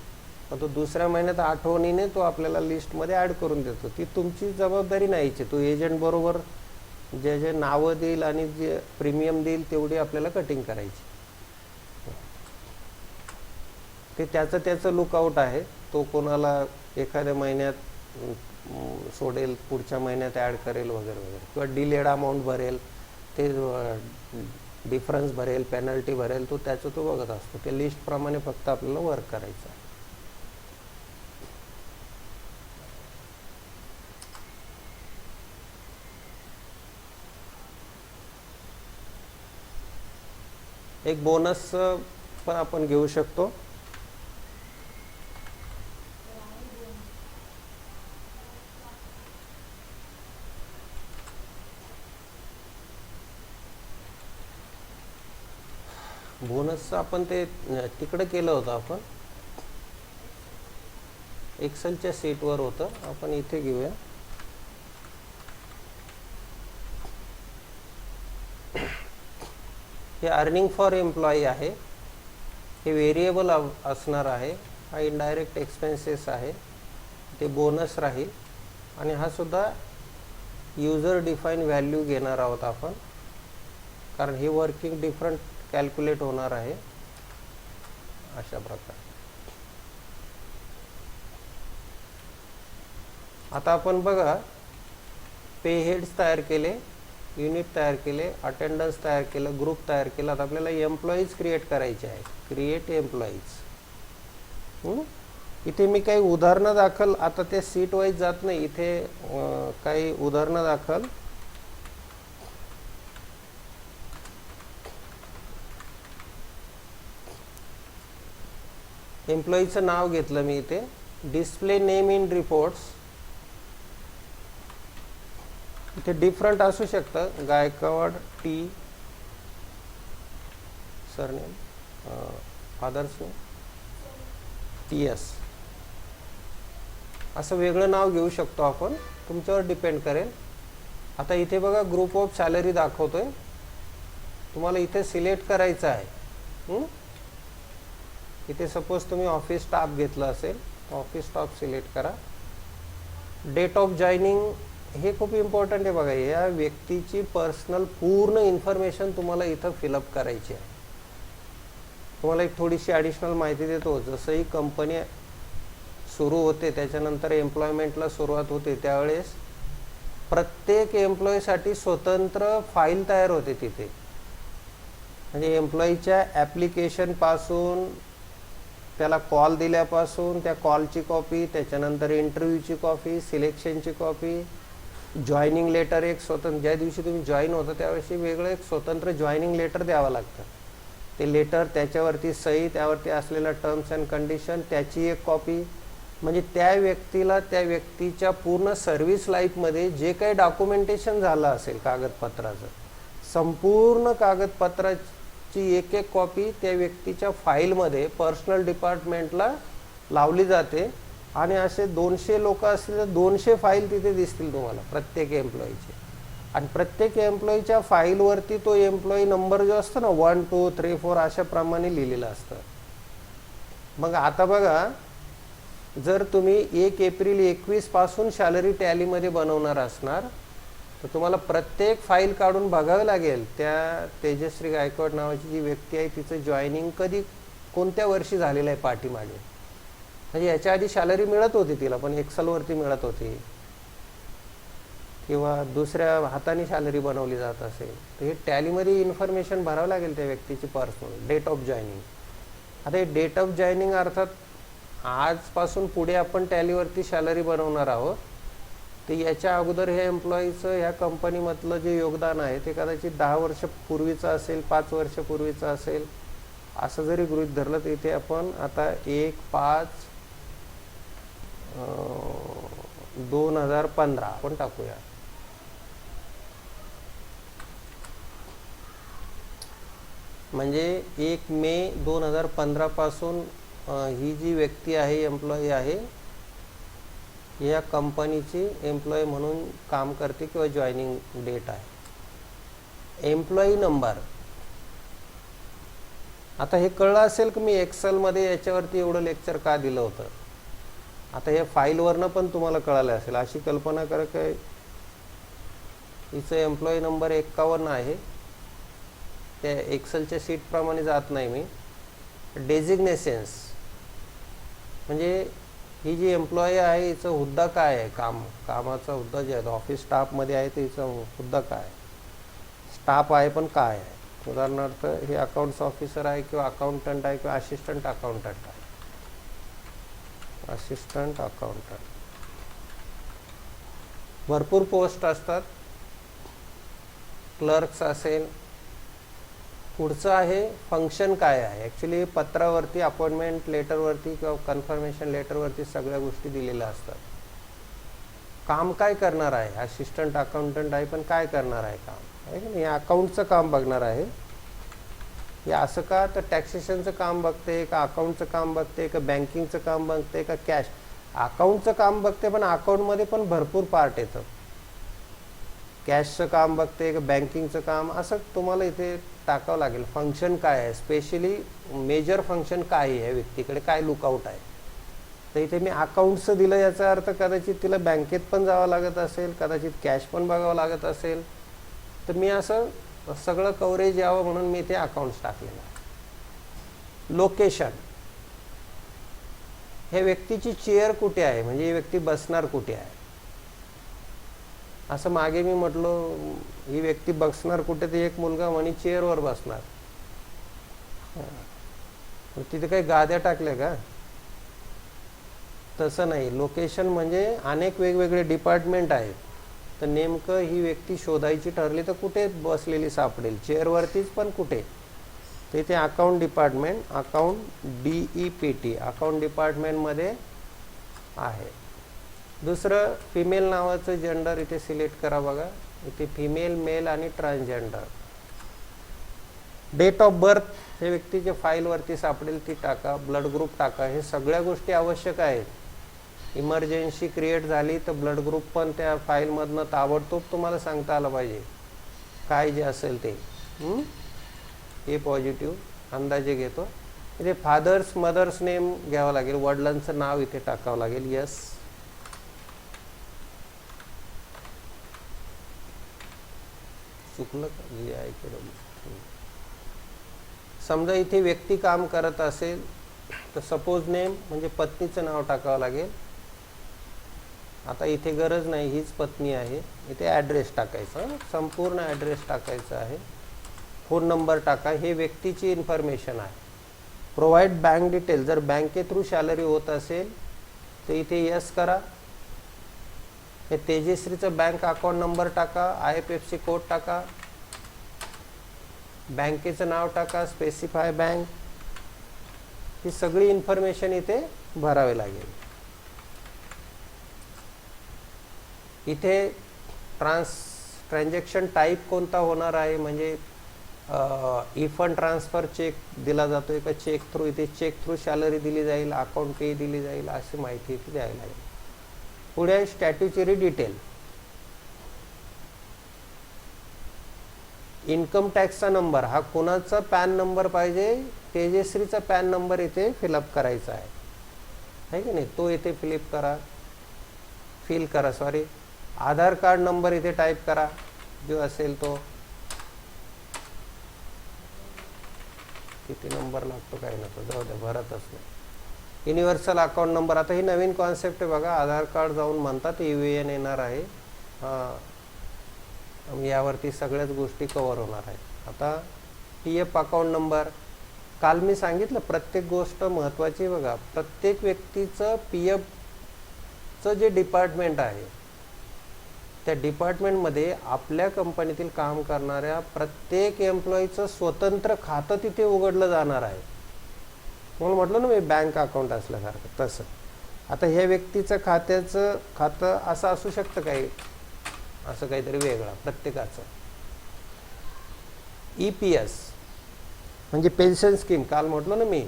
पण तो दुसऱ्या महिन्यात आठवणीने तो आपल्याला लिस्टमध्ये ॲड करून देतो. ती तुमची जबाबदारी नाहीची. तो एजंट बरोबर जे नावं देईल आणि जे प्रीमियम देईल तेवढी आपल्याला कटिंग करायची. ते त्याचं लुकआउट आहे. तो कोणाला एखाद्या महिन्यात सोडेल, पुढच्या महिन्यात ॲड करेल वगैरे वगैरे, किंवा डिलेड अमाऊंट भरेल, ते डिफरन्स भरेल, पेनल्टी भरेल, तो बघत असतो. ते लिस्टप्रमाणे फक्त आपल्याला वर्क करायचं आहे. एक बोनस पण आपण घेऊ शकतो. बोनसचं आपण ते तिकडे केलं होतं. आपण एक्सेलच्या सीटवर होतं, आपण इथे घेऊया. हे अर्निंग फॉर एम्प्लॉई आहे. हे व्हेरिएबल असणार आहे. हा इनडायरेक्ट एक्सपेन्सेस आहे, ते बोनस राहील. आणि हा सुद्धा युजर डिफाईन व्हॅल्यू घेणार आहोत आपण, कारण हे वर्किंग डिफरंट कॅल्क्युलेट होणार आहे अशा प्रकारे. आता आपण बघा, पे हेड्स तयार केले, युनिट तयार केले, अटेंडन्स तयार केलं, ग्रुप तयार केला. आता आपल्याला एम्प्लॉईज क्रिएट करायचे आहे. Create employees. इथे मी काही उदाहरणं दाखल, आता ते सीट वाईज जात नाही, इथे काही उदाहरणं दाखल एम्प्लॉईचं नाव घेतलं मी इथे. Display name in reports. इथे डिफरंट असू शकतं. Gaikwad T surname, father's name TS, असं वेगळं नाव घेऊ शकतो आपण. तुमच्यावर डिपेंड करेल. आता इथे बघा, ग्रुप ऑफ सॅलरी दाखवतोय. तुम्हाला इथे सिलेक्ट करायचं आहे. इथे सपोज तुम्ही ऑफिस स्टाफ घेतला असेल, ऑफिस स्टाफ सिलेक्ट करा. डेट ऑफ जॉईनिंग हे खूप इम्पॉर्टंट आहे. बघा, या व्यक्तीची पर्सनल पूर्ण इन्फॉर्मेशन तुम्हाला इथं फिलअप करायची आहे. तुम्हाला एक थोडीशी ॲडिशनल माहिती देतो. जसंही कंपनी सुरू होते, त्याच्यानंतर एम्प्लॉयमेंटला सुरुवात होते, त्यावेळेस प्रत्येक एम्प्लॉईसाठी स्वतंत्र फाईल तयार होते तिथे. म्हणजे एम्प्लॉईच्या ॲप्लिकेशनपासून, त्याला कॉल दिल्यापासून, त्या कॉलची कॉपी, त्याच्यानंतर इंटरव्ह्यूची कॉपी, सिलेक्शनची कॉपी, जॉईनिंग लेटर एक स्वतंत्र, ज्या दिवशी तुम्ही जॉईन होता त्यावेळेस वेगळं एक स्वतंत्र जॉईनिंग लेटर द्यावं लागतं. ते लेटर, त्याच्यावरती सही, त्यावरती असलेला टर्म्स अँड कंडिशन, त्याची एक कॉपी, म्हणजे त्या व्यक्तीला त्या व्यक्तीच्या पूर्ण सर्व्हिस लाईफमध्ये जे काही डॉक्युमेंटेशन झालं असेल कागदपत्राचं, संपूर्ण कागदपत्राची एक एक कॉपी त्या व्यक्तीच्या फाईलमध्ये पर्सनल डिपार्टमेंटला लावली जाते आणि असे 200 लोक असतील तर 200 फाईल तिथे दिसतील तुम्हाला प्रत्येक एम्प्लॉईचे. आणि प्रत्येक एम्प्लॉईच्या फाईलवरती तो एम्प्लॉई नंबर जो असतो ना 1 2 3 4 अशा प्रमाणे लिहिलेलं असतं. मग आता बघा, जर तुम्ही 1 एप्रिल 21 पासून सॅलरी टॅलीमध्ये बनवणार असणार तर तुम्हाला प्रत्येक फाईल काढून बघावं लागेल त्या तेजश्री गायकवाड नावाची जी व्यक्ती आहे तिचं जॉईनिंग कधी कोणत्या वर्षी झालेलं आहे पाठीमागे. म्हणजे याच्या आधी सॅलरी मिळत होती तिला, पण एक्सेलवरती मिळत होती किंवा दुसऱ्या हाताने सॅलरी बनवली जात असेल तर हे टॅलीमध्ये इन्फॉर्मेशन भरावं लागेल त्या व्यक्तीची पर्सनल डेट ऑफ जॉईनिंग. आता हे डेट ऑफ जॉईनिंग अर्थात आजपासून पुढे आपण टॅलीवरती सॅलरी बनवणार आहोत, तर याच्या अगोदर ह्या एम्प्लॉईचं ह्या कंपनीमधलं जे योगदान आहे ते कदाचित 10 वर्ष पूर्वीचं असेल, 5 वर्ष पूर्वीचं असेल, असं जरी गृहीत धरलं तर इथे आपण आता 1/5/2015 आपण टाकूया. म्हणजे 1 मे 2015 पासून ही जी व्यक्ती आहे, एम्प्लॉई आहे, या कंपनीची एम्प्लॉई म्हणून काम करते किंवा जॉईनिंग डेट आहे. एम्प्लॉई नंबर, आता हे कळलं असेल की मी एक्सेलमध्ये याच्यावरती एवढं लेक्चर का दिलं होतं. आता हे फाईलवरनं पण तुम्हाला कळालं असेल. अशी कल्पना करा काय हिचं एम्प्लॉई नंबर 51 आहे. त्या एक्सेलच्या शीटप्रमाणे जात नाही मी. डेझिग्नेशन्स म्हणजे ही जी एम्प्लॉई आहे हिचं हुद्दा काय आहे, कामाचा हुद्दा जे आहे ऑफिस स्टाफमध्ये आहे तर हिचा हुद्दा काय, स्टाफ आहे पण काय आहे. उदाहरणार्थ हे अकाउंट्स ऑफिसर आहे किंवा अकाउंटंट आहे किंवा असिस्टंट अकाउंटंट आहे. असिस्टंट अकाउंटंट भरपूर पोस्ट असतात. क्लर्क्स असेल. पुढचं आहे फंक्शन काय आहे. ॲक्च्युली पत्रावरती, अपॉइंटमेंट लेटरवरती किंवा कन्फर्मेशन लेटरवरती सगळ्या गोष्टी दिलेल्या असतात. काम काय करणार आहे, असिस्टंट अकाउंटंट आहे पण काय करणार आहे काम, आहे की नाही. अकाउंटचं काम बघणार आहे. हे असं का, तर टॅक्सेशनचं काम बघते का, अकाउंटचं काम बघते का, बँकिंगचं काम बघते का, कॅश. अकाउंटचं काम बघते पण अकाउंटमध्ये पण भरपूर पार्ट येतं. कॅशचं काम बघते का, बँकिंगचं काम, असं तुम्हाला इथे टाकावं लागेल. फंक्शन काय आहे, स्पेशली मेजर फंक्शन काय आहे, व्यक्तीकडे काय लुकआउट आहे. तर इथे मी अकाउंटचं दिलं, याचा अर्थ कदाचित तिला बँकेत पण जावं लागत असेल, कदाचित कॅश पण बघावं लागत असेल. तर मी असं सगळं कव्हरेज यावं म्हणून मी इथे अकाउंट्स टाकलेलं आहे. लोकेशन, हे व्यक्तीची चेअर कुठे आहे, म्हणजे ही व्यक्ती बसणार कुठे आहे. असं मागे मी म्हटलो ही व्यक्ती बसणार कुठे, ते एक मुलगा म्हणे चेअरवर बसणार. तिथे काही गाद्या टाकल्या का, तसं नाही. लोकेशन म्हणजे अनेक वेगवेगळे डिपार्टमेंट आहेत, तर नेमकं ही व्यक्ती शोधायची ठरली तर कुठे बसलेली सापडेल, चेअरवरतीच पण कुठे. तर इथे account department, account DEPT account डिपार्टमेंटमध्ये आहे. दुसरं फिमेल नावाचं जेंडर इथे सिलेक्ट करा. बघा इथे फिमेल, मेल आणि ट्रान्सजेंडर. डेट ऑफ बर्थ हे व्यक्तीच्या फाईलवरती सापडेल ती टाका. ब्लड ग्रुप टाका. हे सगळ्या गोष्टी आवश्यक आहेत. इमर्जन्सी क्रिएट झाली तर ब्लड ग्रुप पण त्या फाईलमधनं ताबडतोब तुम्हाला सांगता आलं पाहिजे काय जे असेल ते. ए पॉझिटिव्ह अंदाजे घेतो. इथे फादर्स मदर्स नेम घ्यावं लागेल, वडिलांचं नाव इथे टाकावं लागेल. यस. चुकलं का, समजा इथे व्यक्ती काम करत असेल तर सपोज नेम म्हणजे पत्नीचं नाव टाकावं लागेल. आता इथे गरज नाही, हीच पत्नी आहे. इथे ॲड्रेस टाकायचा, संपूर्ण ॲड्रेस टाकायचा आहे. फोन नंबर टाका. हे व्यक्तीची इन्फॉर्मेशन आहे. प्रोव्हाइड बँक डिटेल, जर बँके थ्रू सॅलरी होत असेल तर इथे यस करा. हे तेजश्रीचं बँक अकाउंट नंबर टाका, IFSC कोड टाका, बँकेचं नाव टाका, स्पेसिफाय बँक. ही सगळी इन्फॉर्मेशन इथे भरावी लागेल. इथे ट्रान्झॅक्शन टाईप कोणता होणार आहे, म्हणजे फंड ट्रान्सफर चेक दिला जातोय का चेक थ्रू, इथे चेक थ्रू सॅलरी दिली जाईल, अकाउंट पे दिली जाईल, अशी माहिती इथे द्यायला लागेल. पुढे स्टॅट्युटरी डिटेल. इन्कम टॅक्सचा नंबर हा कोणाचा पॅन नंबर पाहिजे, तेजश्रीचा पॅन नंबर इथे फिलअप करायचा आहे की नाही, तो इथे फिल करा. आधार कार्ड नंबर इथे टाईप करा जो असेल तो. किती नंबर लागतो काय नको, जाऊ दे, भरतच नाही. युनिव्हर्सल अकाउंट नंबर, आता ही नवीन कॉन्सेप्ट आहे बघा, आधार कार्ड जाऊन म्हणतात UAN येणार आहे, यावरती सगळ्याच गोष्टी कव्हर होणार आहेत. आता PF अकाउंट नंबर, काल मी सांगितलं प्रत्येक गोष्ट महत्त्वाची बघा, प्रत्येक व्यक्तीचं PFचं जे डिपार्टमेंट आहे त्या डिपार्टमेंटमध्ये आपल्या कंपनीतील काम करणाऱ्या प्रत्येक एम्प्लॉईचं स्वतंत्र खातं तिथे उघडलं जाणार आहे. म्हणून म्हटलं ना मी बँक अकाउंट असल्यासारखं तसं. आता ह्या व्यक्तीचं खातं असं असू शकतं काही, असं काहीतरी वेगळं प्रत्येकाचं. EPS म्हणजे पेन्शन स्कीम, काल म्हटलं ना मी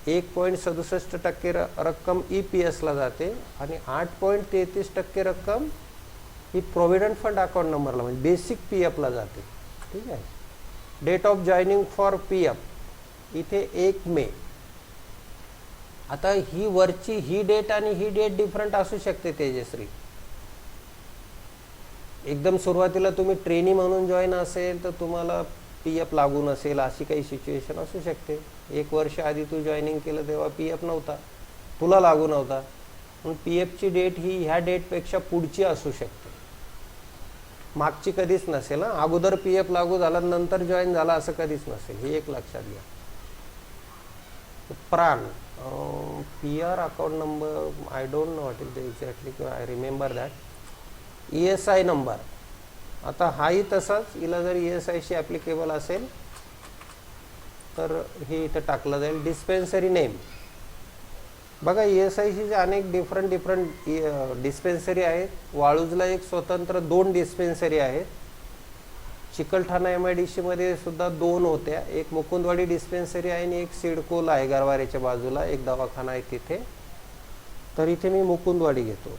1.67% रक्कम EPSला जाते आणि 8.33% रक्कम ही प्रॉव्हिडंट फंड अकाउंट नंबरला म्हणजे बेसिक PFला जाते. ठीक आहे. Date of joining for PF इथे 1 मे. आता ही वरची ही डेट आणि ही डेट डिफरंट असू शकते तेजश्री. एकदम सुरुवातीला तुम्ही ट्रेनी म्हणून जॉईन असेल तर तुम्हाला PF लागू नसेल, अशी काही सिच्युएशन असू शकते. 1 वर्ष आधी तू जॉईनिंग केलं तेव्हा PF नव्हता, तुला लागू नव्हता, म्हणून PFची डेट ही ह्या डेटपेक्षा पुढची असू शकते, मागची कधीच नसेल. अगोदर PF लागू झाला नंतर जॉईन झाला असं कधीच नसेल, हे एक लक्षात घ्या. प्राण PR account number, I don't know what is the exactly, I remember that. ESI number, आता हाही तसाच, हिला जर ESIशी ॲप्लिकेबल असेल तर हे इथं टाकलं जाईल. डिस्पेन्सरी नेम बघा, ESIशी अनेक डिफरंट डिस्पेन्सरी आहेत. वाळूजला एक स्वतंत्र 2 डिस्पेन्सरी आहेत. चिकलठाणा MIDC मध्ये सुद्धा 2 होत्या, एक मुकुंदवाडी डिस्पेन्सरी आहे आणि एक सिडकोला आहे, गरवारेच्या बाजूला एक दवाखाना आहे तिथे. तर इथे मी मुकुंदवाडी घेतो.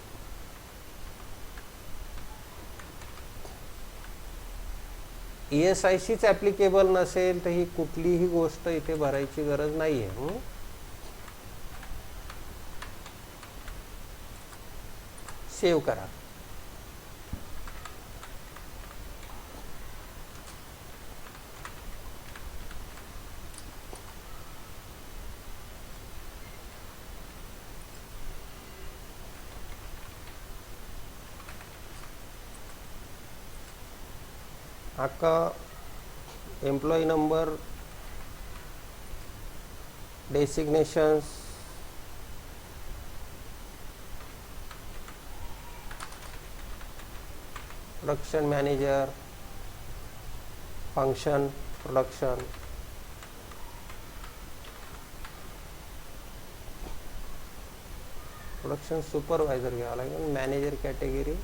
ESIशीच ॲप्लिकेबल नसेल तर ही कुठलीही गोष्ट इथे भरायची गरज नाही आहे. सेव्ह करा. अक्का employee number, designations, production manager, function production, production supervisor घ्यावा लागेल. मॅनेजर कॅटेगरी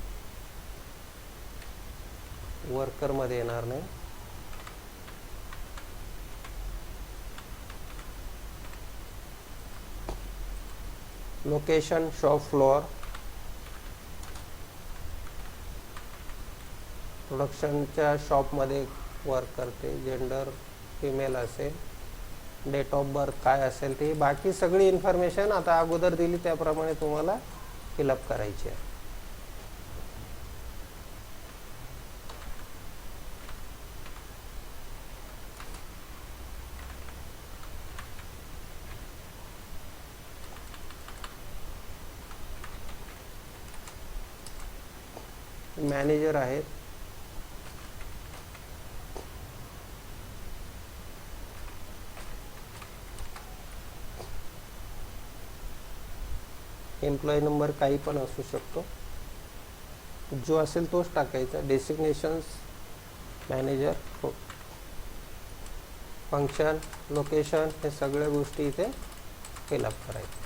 वर्कर मध्ये येणार नाही. लोकेशन शॉप फ्लोअर, प्रोडक्शनच्या शॉपमध्ये वर्क करते, जेंडर फिमेल असेल, डेट ऑफ बर्थ काय असेल ते, बाकी सगळी इन्फॉर्मेशन आता अगोदर दिली त्याप्रमाणे तुम्हाला फिलअप करायची आहे. मॅनेजर आहेत, एम्प्लॉई नंबर काही पण असू शकतो, जो असेल तोच टाकायचा. डेसिग्नेशन्स मॅनेजर, फंक्शन, लोकेशन, हे सगळ्या गोष्टी इथे फिलअप करायच्या.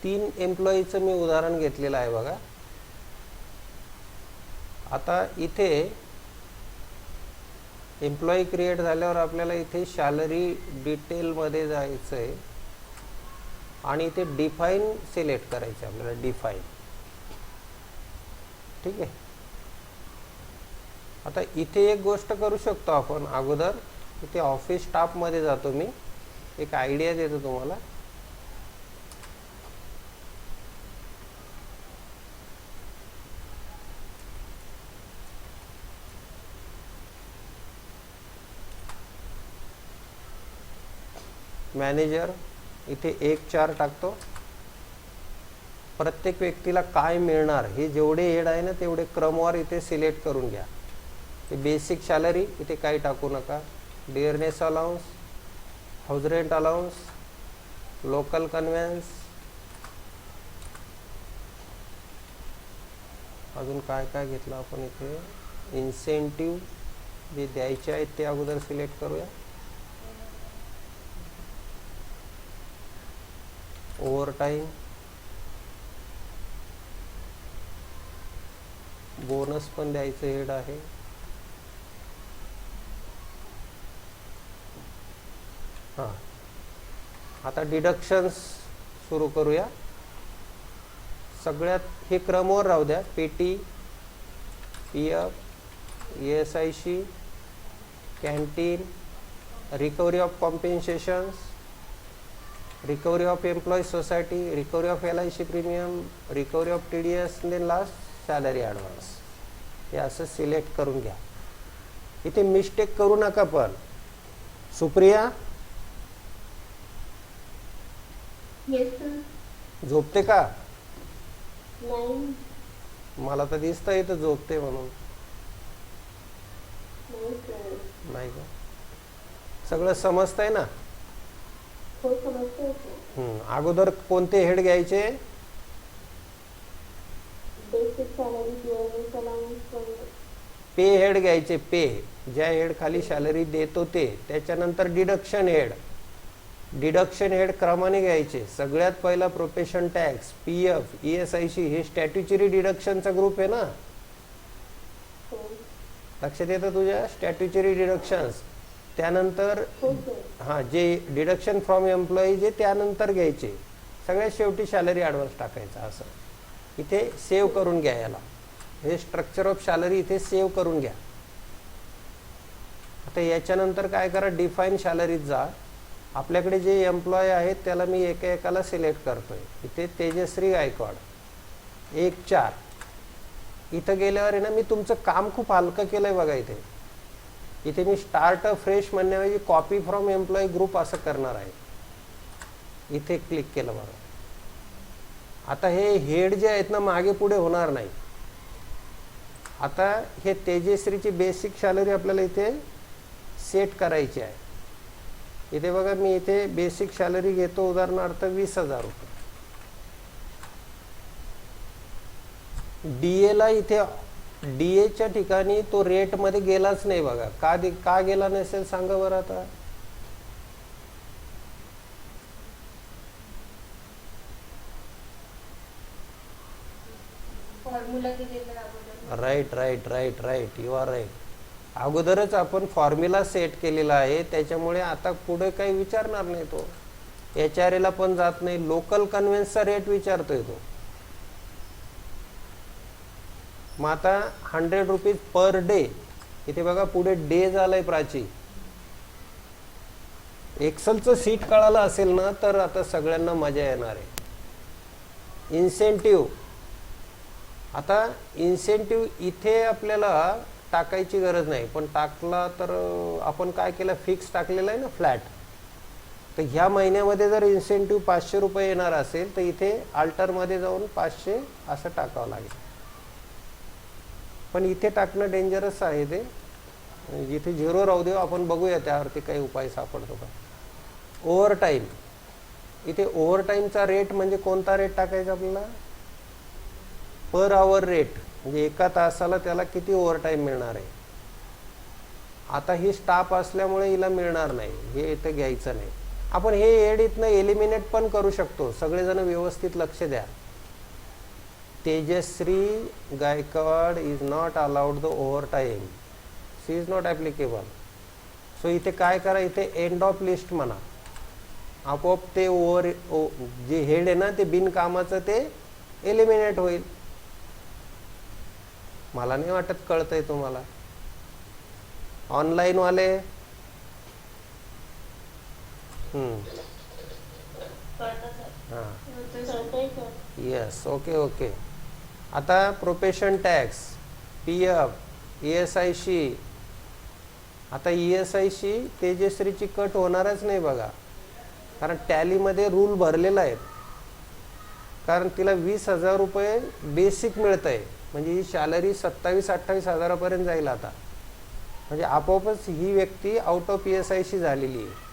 3 एम्प्लॉईचं मी उदाहरण घेतलेलं आहे बघा. आता इथे एम्प्लॉई क्रिएट झाल्यावर आपल्याला इथे सॅलरी डिटेलमध्ये जायचं आहे आणि इथे डिफाईन सिलेक्ट करायचं आहे आपल्याला, डिफाईन. ठीक आहे. आता इथे एक गोष्ट करू शकतो आपण. अगोदर इथे ऑफिस स्टाफमध्ये जातो मी, एक आयडिया देतो तुम्हाला. मॅनेजर इथे 1-4 टाकतो. प्रत्येक व्यक्तीला काय मिळणार हे जेवढे हेड आहे ना तेवढे क्रमवार इथे सिलेक्ट करून घ्या. बेसिक सॅलरी इथे काही टाकू नका. Dearness allowance, house rent allowance, local conveyance, अजून काय काय घेतलं आपण इथे, इन्सेंटिव्ह जे द्यायचे आहेत ते अगोदर सिलेक्ट करूया. ओव्हरटाईम, बोनस पण द्यायचं हेड आहे. हां, आता डिडक्शन्स सुरू करूया. सगळ्यात हे क्रमवर राहू द्या. PT, PF, ESIC, canteen, recovery of compensations, recovery of employee society, recovery of LIC premium, recovery of TDS, then last salary advance. हे असं सिलेक्ट करून घ्या. इथे मिस्टेक करू नका. पण सुप्रिया झोपते का? मला तर दिसतं इथं झोपते म्हणून. नाही का? सगळं समजतंय ना? अगोदर कोणते हेड घ्यायचे? पे हेड घ्यायचे. पे ज्या हेड खाली सॅलरी देतो ते. त्याच्यानंतर डिडक्शन हेड. डिडक्शन हेड क्रमाने घ्यायचे. सगळ्यात पहिला प्रोफेशन टॅक्स, PF, ESIC हे स्टॅट्युटरी डिडक्शनचा ग्रुप आहे ना. लक्षात येतं तुझ्या? Statutory deductions. त्यानंतर हां, जे डिडक्शन फ्रॉम एम्प्लॉई जे त्यानंतर घ्यायचे. सगळ्यात शेवटी सॅलरी ॲडव्हान्स टाकायचा. असं इथे सेव्ह करून घ्या. याला हे स्ट्रक्चर ऑफ सॅलरी इथे सेव्ह करून घ्या. आता याच्यानंतर काय करा, डिफाईन सॅलरीत जा. आपल्याकडे जे एम्प्लॉय आहेत त्याला मी एका एकाला सिलेक्ट करतोय. इथे तेजश्री गायकवाड 1-4. इथं गेल्यावर आहे ना, मी तुमचं काम खूप हलकं केलंय बघा. इथे मी स्टार्ट फ्रेश म्हणण्याऐवजी कॉपी फ्रॉम एम्प्लॉई ग्रुप असं करणार आहे. इथे क्लिक केलं बघा. आता हे हेड जे आहेत ना मागे पुढे होणार नाही. आता हे तेजश्रीची बेसिक सॅलरी आपल्याला इथे सेट करायची आहे. इथे बघा, मी इथे बेसिक सॅलरी घेतो उदाहरणार्थ 20,000 रुपये. DA इथे DAच्या ठिकाणी तो रेट मध्ये गेलाच नाही बघा. का गेला नसेल सांगा बरं. आता राईट यू आर राईट. अगोदरच आपण फॉर्म्युला सेट केलेला आहे. त्याच्यामुळे आता पुढे काही विचारणार नाही तो. HRA पण जात नाही. लोकल कन्व्हेन्सचा रेट विचारतोय तो. मग आता 100 रुपीज पर डे. इथे बघा पुढे डे झालंय प्राची. एक्सेलचं सीट कळालं असेल ना तर आता सगळ्यांना मजा येणार आहे. इन्सेंटिव्ह. आता इन्सेंटिव्ह इथे आपल्याला टाकायची गरज नाही. पण टाकला तर आपण काय केलं, फिक्स टाकलेलं आहे ना, फ्लॅट. तर ह्या महिन्यामध्ये जर इन्सेंटिव्ह 500 रुपये येणार असेल तर इथे अल्टरमध्ये जाऊन 500 असं टाकावं लागेल. पण इथे टाकणं डेंजरस आहे. ते जिथे 0 राहू देऊ, आपण बघूया त्यावरती काही उपाय सापडतो का. ओव्हरटाईम. इथे ओव्हरटाईमचा रेट म्हणजे कोणता रेट टाकायचा आपल्याला, पर आवर रेट. म्हणजे एका तासाला त्याला किती ओव्हरटाईम मिळणार आहे. आता ही स्टाफ असल्यामुळे हिला मिळणार नाही, हे इथे घ्यायचं नाही. आपण हे हेड इथनं एलिमिनेट पण करू शकतो. सगळेजण व्यवस्थित लक्ष द्या. Tejashri Gaikwad is not allowed the over time, she is not applicable. So इथे काय करा, इथे एंड ऑफ लिस्ट म्हणा. आपोआप ते जे हेड आहे ना ते बिनकामाचं ते एलिमिनेट होईल. मला नाही वाटत कळतंय तुम्हाला. ऑनलाईन वाले हां येस ओके. आता प्रोफेशन टॅक्स, PF, ESIC. आता ESIC तेजश्रीची कट होणारच नाही बघा, कारण टॅलीमध्ये रूल भरलेला आहे. कारण तिला 20,000 रुपये बेसिक मिळत आहे, म्हणजे ही सॅलरी 27-28 हजारापर्यंत जाईल आता. म्हणजे आपोआपच ही व्यक्ती आउट ऑफ ESIC झालेली आहे.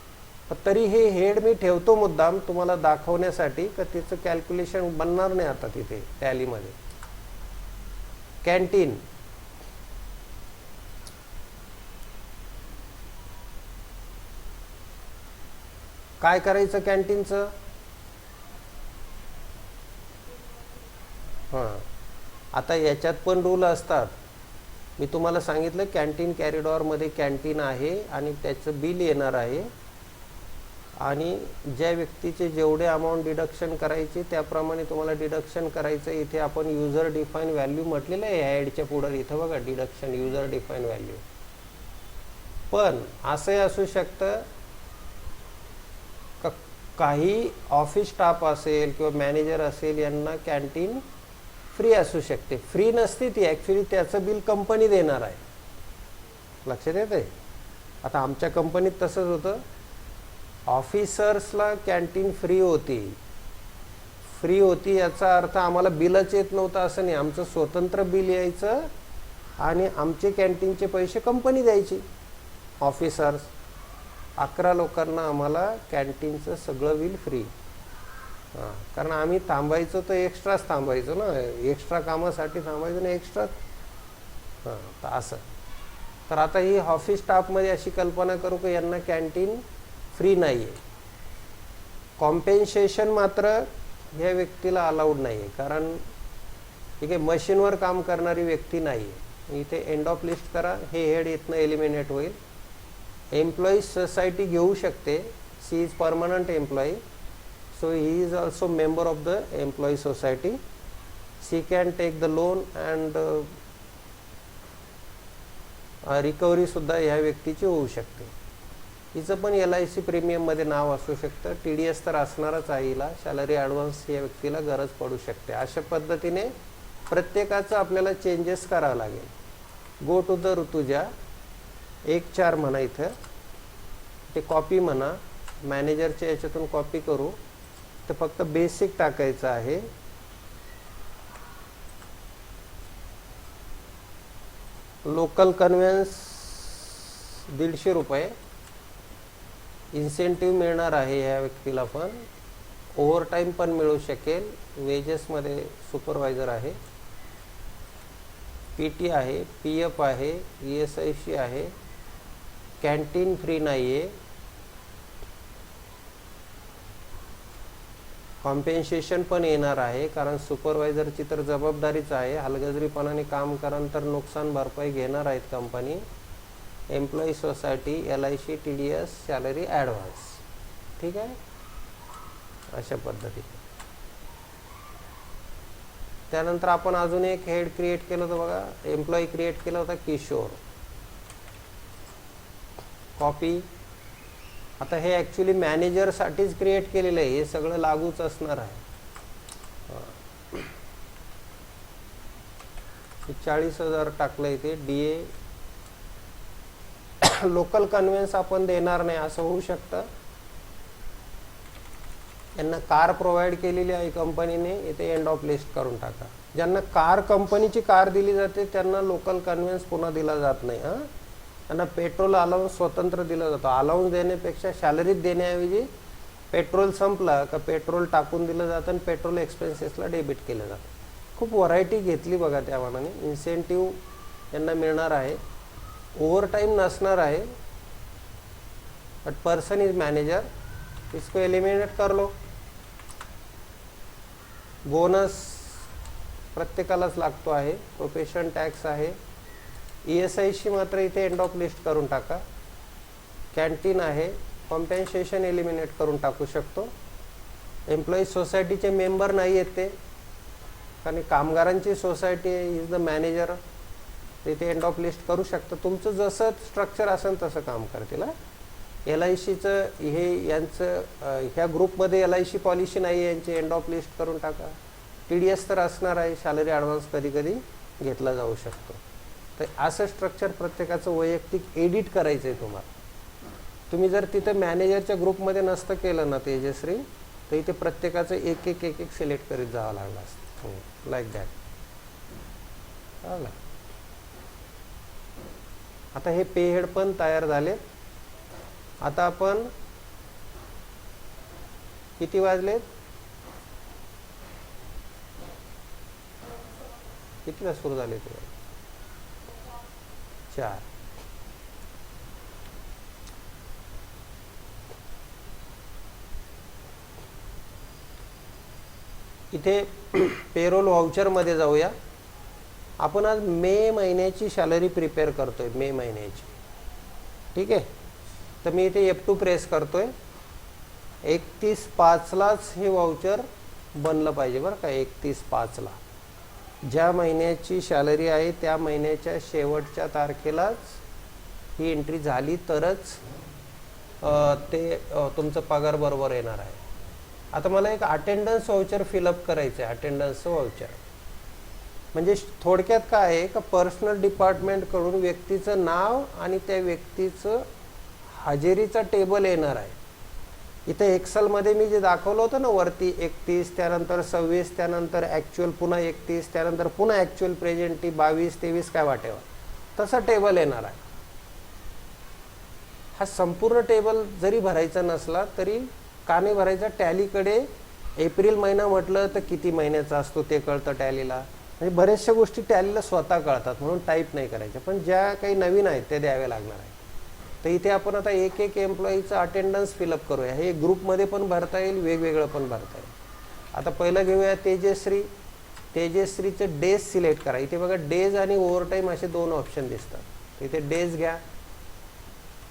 पण तरी हे हेड मी ठेवतो मुद्दाम तुम्हाला दाखवण्यासाठी का तिचं कॅल्क्युलेशन बनणार नाही आता तिथे टॅलीमध्ये. कॅन्टीन, काय करायचं कॅन्टीनचं? हां, आता याच्यात पण रूल असतात. मी तुम्हाला सांगितलं कॅन्टीन कॅरिडॉरमध्ये कॅन्टीन आहे आणि त्याचं बिल येणार आहे. आणि ज्या व्यक्तीचे जेवढे अमाऊंट डिडक्शन करायचे त्याप्रमाणे तुम्हाला डिडक्शन करायचं. इथे आपण युजर डिफाईन व्हॅल्यू म्हटलेलं आहे ॲडच्या पुढं. इथं बघा डिडक्शन युजर डिफाईन व्हॅल्यू. पण असंही असू शकतं का काही ऑफिस स्टाफ असेल किंवा मॅनेजर असेल यांना कॅन्टीन फ्री असू शकते. फ्री नसते ती, ॲक्च्युली त्याचं बिल कंपनी देणार आहे. लक्षात येत आहे? आता आमच्या कंपनीत तसंच होतं. ऑफिसर्सला कॅन्टीन फ्री होती याचा अर्थ आम्हाला बिलच येत नव्हतं असं नाही. आमचं स्वतंत्र बिल यायचं आणि आमचे कॅन्टीनचे पैसे कंपनी द्यायची. ऑफिसर्स 11 लोकांना आम्हाला कॅन्टीनचं सगळं बिल फ्री. हां, कारण आम्ही थांबायचो तर एक्स्ट्राच थांबायचो ना, एक्स्ट्रा कामासाठी थांबायचो ना एक्स्ट्रा. हां, तर असं. तर आता ही ऑफिस स्टाफमध्ये अशी कल्पना करू की यांना कॅन्टीन फ्री नाही आहे. कॉम्पेन्सेशन मात्र ह्या व्यक्तीला अलाउड नाही आहे, कारण ठीक आहे मशीनवर काम करणारी व्यक्ती नाही आहे. इथे एंड ऑफ लिस्ट करा, हे हेड इथनं एलिमिनेट होईल. एम्प्लॉईज सोसायटी घेऊ शकते. She is permanent employee, so he is also member of the employee society. She can take the loan and recovery सुद्धा ह्या व्यक्तीची होऊ शकते. हिचं पण LIC प्रीमियममध्ये नाव असू शकतं. TDS तर असणारच आहे. हिला सॅलरी ॲडव्हान्स या व्यक्तीला गरज पडू शकते. अशा पद्धतीने प्रत्येकाचं आपल्याला चेंजेस करावं लागेल. गो टू द ऋतुजा 1-4 म्हणा, इथं ते कॉपी म्हणा, मॅनेजरच्या याच्यातून कॉपी करू. तर फक्त बेसिक टाकायचं आहे. लोकल कन्व्हेन्स 150 रुपये इन्सेंटिव्ह मिळणार आहे या व्यक्तीला. पण ओव्हरटाईम पण मिळू शकेल. वेजेसमध्ये सुपरवायझर आहे, PT आहे, PF आहे, ESIC आहे. कॅन्टीन फ्री नाही आहे. कॉम्पेन्सेशन पण येणार आहे, कारण सुपरवायझरची तर जबाबदारीच आहे. हलगर्जीपणाने काम करा तर नुकसान भरपाई घेणार आहेत company. Employee society, LIC, TDS, salary advance. ठीक आहे, अशा पद्धतीने. त्यानंतर आपण अजून एक हेड क्रिएट केलं होतं बघा, एम्प्लॉई क्रिएट केला होता किशोर. कॉपी. आता हे ॲक्च्युली मॅनेजरसाठीच क्रिएट केलेलं आहे. हे सगळं लागूच असणार आहे. 40,000 टाकलं इथे. DA लोकल कन्व्हेन्स आपण देणार नाही असं होऊ शकतं. यांना कार प्रोव्हाइड केलेली आहे कंपनीने, इथे एंड ऑफ लिस्ट करून टाका. ज्यांना कार कंपनीची कार दिली जाते त्यांना लोकल कन्व्हेन्स पुन्हा दिला जात नाही. हां, त्यांना पेट्रोल अलाउन्स स्वतंत्र दिला जातो. अलाउन्स देण्यापेक्षा सॅलरीत देण्याऐवजी पेट्रोल संपला का पेट्रोल टाकून दिलं जातं आणि पेट्रोल एक्सपेन्सेसला डेबिट केलं जातं. खूप व्हरायटी घेतली बघा त्या मानाने. इन्सेंटिव्ह यांना मिळणार आहे. ओव्हरटाईम नसणार आहे. But person is manager. इसको एलिमिनेट कर लो. बोनस प्रत्येकालाच लागतो आहे. प्रोफेशन टॅक्स आहे. ESI मात्र इथे एंड ऑफ लिस्ट करून टाका. कॅन्टीन आहे. कॉम्पेन्सेशन एलिमिनेट करून टाकू शकतो. एम्प्लॉई सोसायटीचे मेंबर नाही आहेत ते, कारण कामगारांची सोसायटी इज द मॅनेजर. तिथे एंड ऑफ लिस्ट करू शकता. तुमचं जसं स्ट्रक्चर असेल तसं काम करतील. LICचं हे यांचं ह्या ग्रुपमध्ये LIC पॉलिसी नाही आहे, यांची एंड ऑफ लिस्ट करून टाका. TDS तर असणार आहे. सॅलरी ॲडव्हान्स कधी कधी घेतला जाऊ शकतो. तर असं स्ट्रक्चर प्रत्येकाचं वैयक्तिक एडिट करायचं आहे तुम्हाला. तुम्ही जर तिथं मॅनेजरच्या ग्रुपमध्ये नसतं केलं ना तेजश्री, तर इथे प्रत्येकाचं एक एक एक एक सिलेक्ट करीत जावं लागलं असतं. Like that. आता हे पे हेड पण तयार झाले. आता आपण किती वाजलेत? कितीला सुरू झाले ते? 4. इथे पेरोल व्हाउचर मध्ये जाऊया. आपण आज मे महिन्याची सॅलरी प्रिपेअर करतोय. मे महिन्याची. ठीक आहे. तर मी इथे F2 प्रेस करतोय. 31/5लाच हे व्हाउचर बनलं पाहिजे बरं का. 31/5ला ज्या महिन्याची सॅलरी आहे त्या महिन्याच्या शेवटच्या तारखेलाच ही एंट्री झाली तरच ते तुमचं पगार बरोबर येणार आहे. आता मला एक अटेंडन्स व्हाउचर फिलअप करायचं आहे. अटेंडन्सचं व्हाउचर म्हणजे थोडक्यात काय आहे का, पर्सनल डिपार्टमेंटकडून व्यक्तीचं नाव आणि त्या व्यक्तीचं हजेरीचा टेबल येणार आहे. इथे एक्सेलमध्ये मी जे दाखवलं होतं ना वरती 31, त्यानंतर 26, त्यानंतर ॲक्च्युअल पुन्हा 31, त्यानंतर पुन्हा ॲक्च्युअल प्रेझेंटी 22, 23 काय वाटेवा, तसा टेबल येणार आहे. हा संपूर्ण टेबल जरी भरायचा नसला तरी का नाही भरायचा, टॅलीकडे एप्रिल महिना म्हटलं तर किती महिन्याचा असतो ते कळतं टॅलीला. म्हणजे बऱ्याचशा गोष्टी टॅलीला स्वतः कळतात म्हणून टाईप नाही करायच्या, पण ज्या काही नवीन आहेत ते द्यावे लागणार आहे. तर इथे आपण आता एक एक एम्प्लॉईचं अटेंडन्स फिलअप करूया. हे ग्रुपमध्ये पण भरता येईल, वेगवेगळं पण भरता येईल. आता पहिलं घेऊया तेजश्री. तेजश्रीचं डेज सिलेक्ट करा. इथे बघा डेज आणि ओव्हरटाईम असे 2 ऑप्शन दिसतात. इथे डेज घ्या.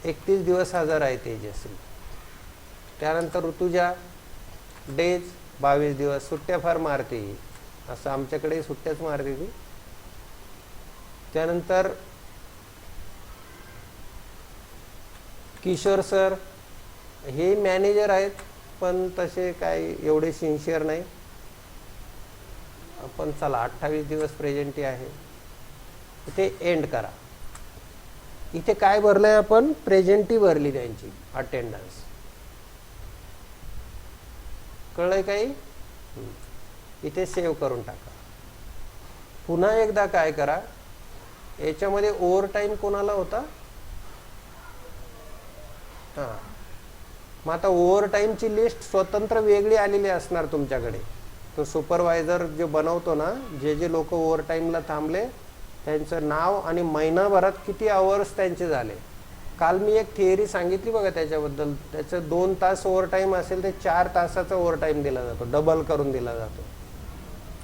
31 दिवस हजर आहे तेजश्री. त्यानंतर ऋतुजा डेज 22 दिवस. सुट्ट्या फार मारते ही, असं आमच्याकडे सुट्ट्याच मारते ती. त्यानंतर किशोर सर हे मॅनेजर आहेत पण तसे काय एवढे सिन्सिअर नाही. पण चला 28 दिवस प्रेझेंटी आहे. इथे एंड करा. इथे काय भरलंय आपण, प्रेझेंटी भरली त्यांची अटेंडन्स. कळलंय काही? इथे सेव्ह करून टाका. पुन्हा एकदा काय करा, याच्यामध्ये ओव्हर टाईम कोणाला होता? हां, मग आता ओव्हर टाईमची लिस्ट स्वतंत्र वेगळी आलेली असणार तुमच्याकडे. तो सुपरवायझर जे बनवतो ना, जे जे लोक ओव्हर टाईमला थांबले त्यांचं नाव आणि महिनाभरात किती आवर्स त्यांचे झाले. काल मी एक थिअरी सांगितली बघा त्याच्याबद्दल. त्याचं 2 तास ओव्हर टाईम असेल ते 4 तासाचा ओव्हर टाईम दिला जातो, डबल करून दिला जातो.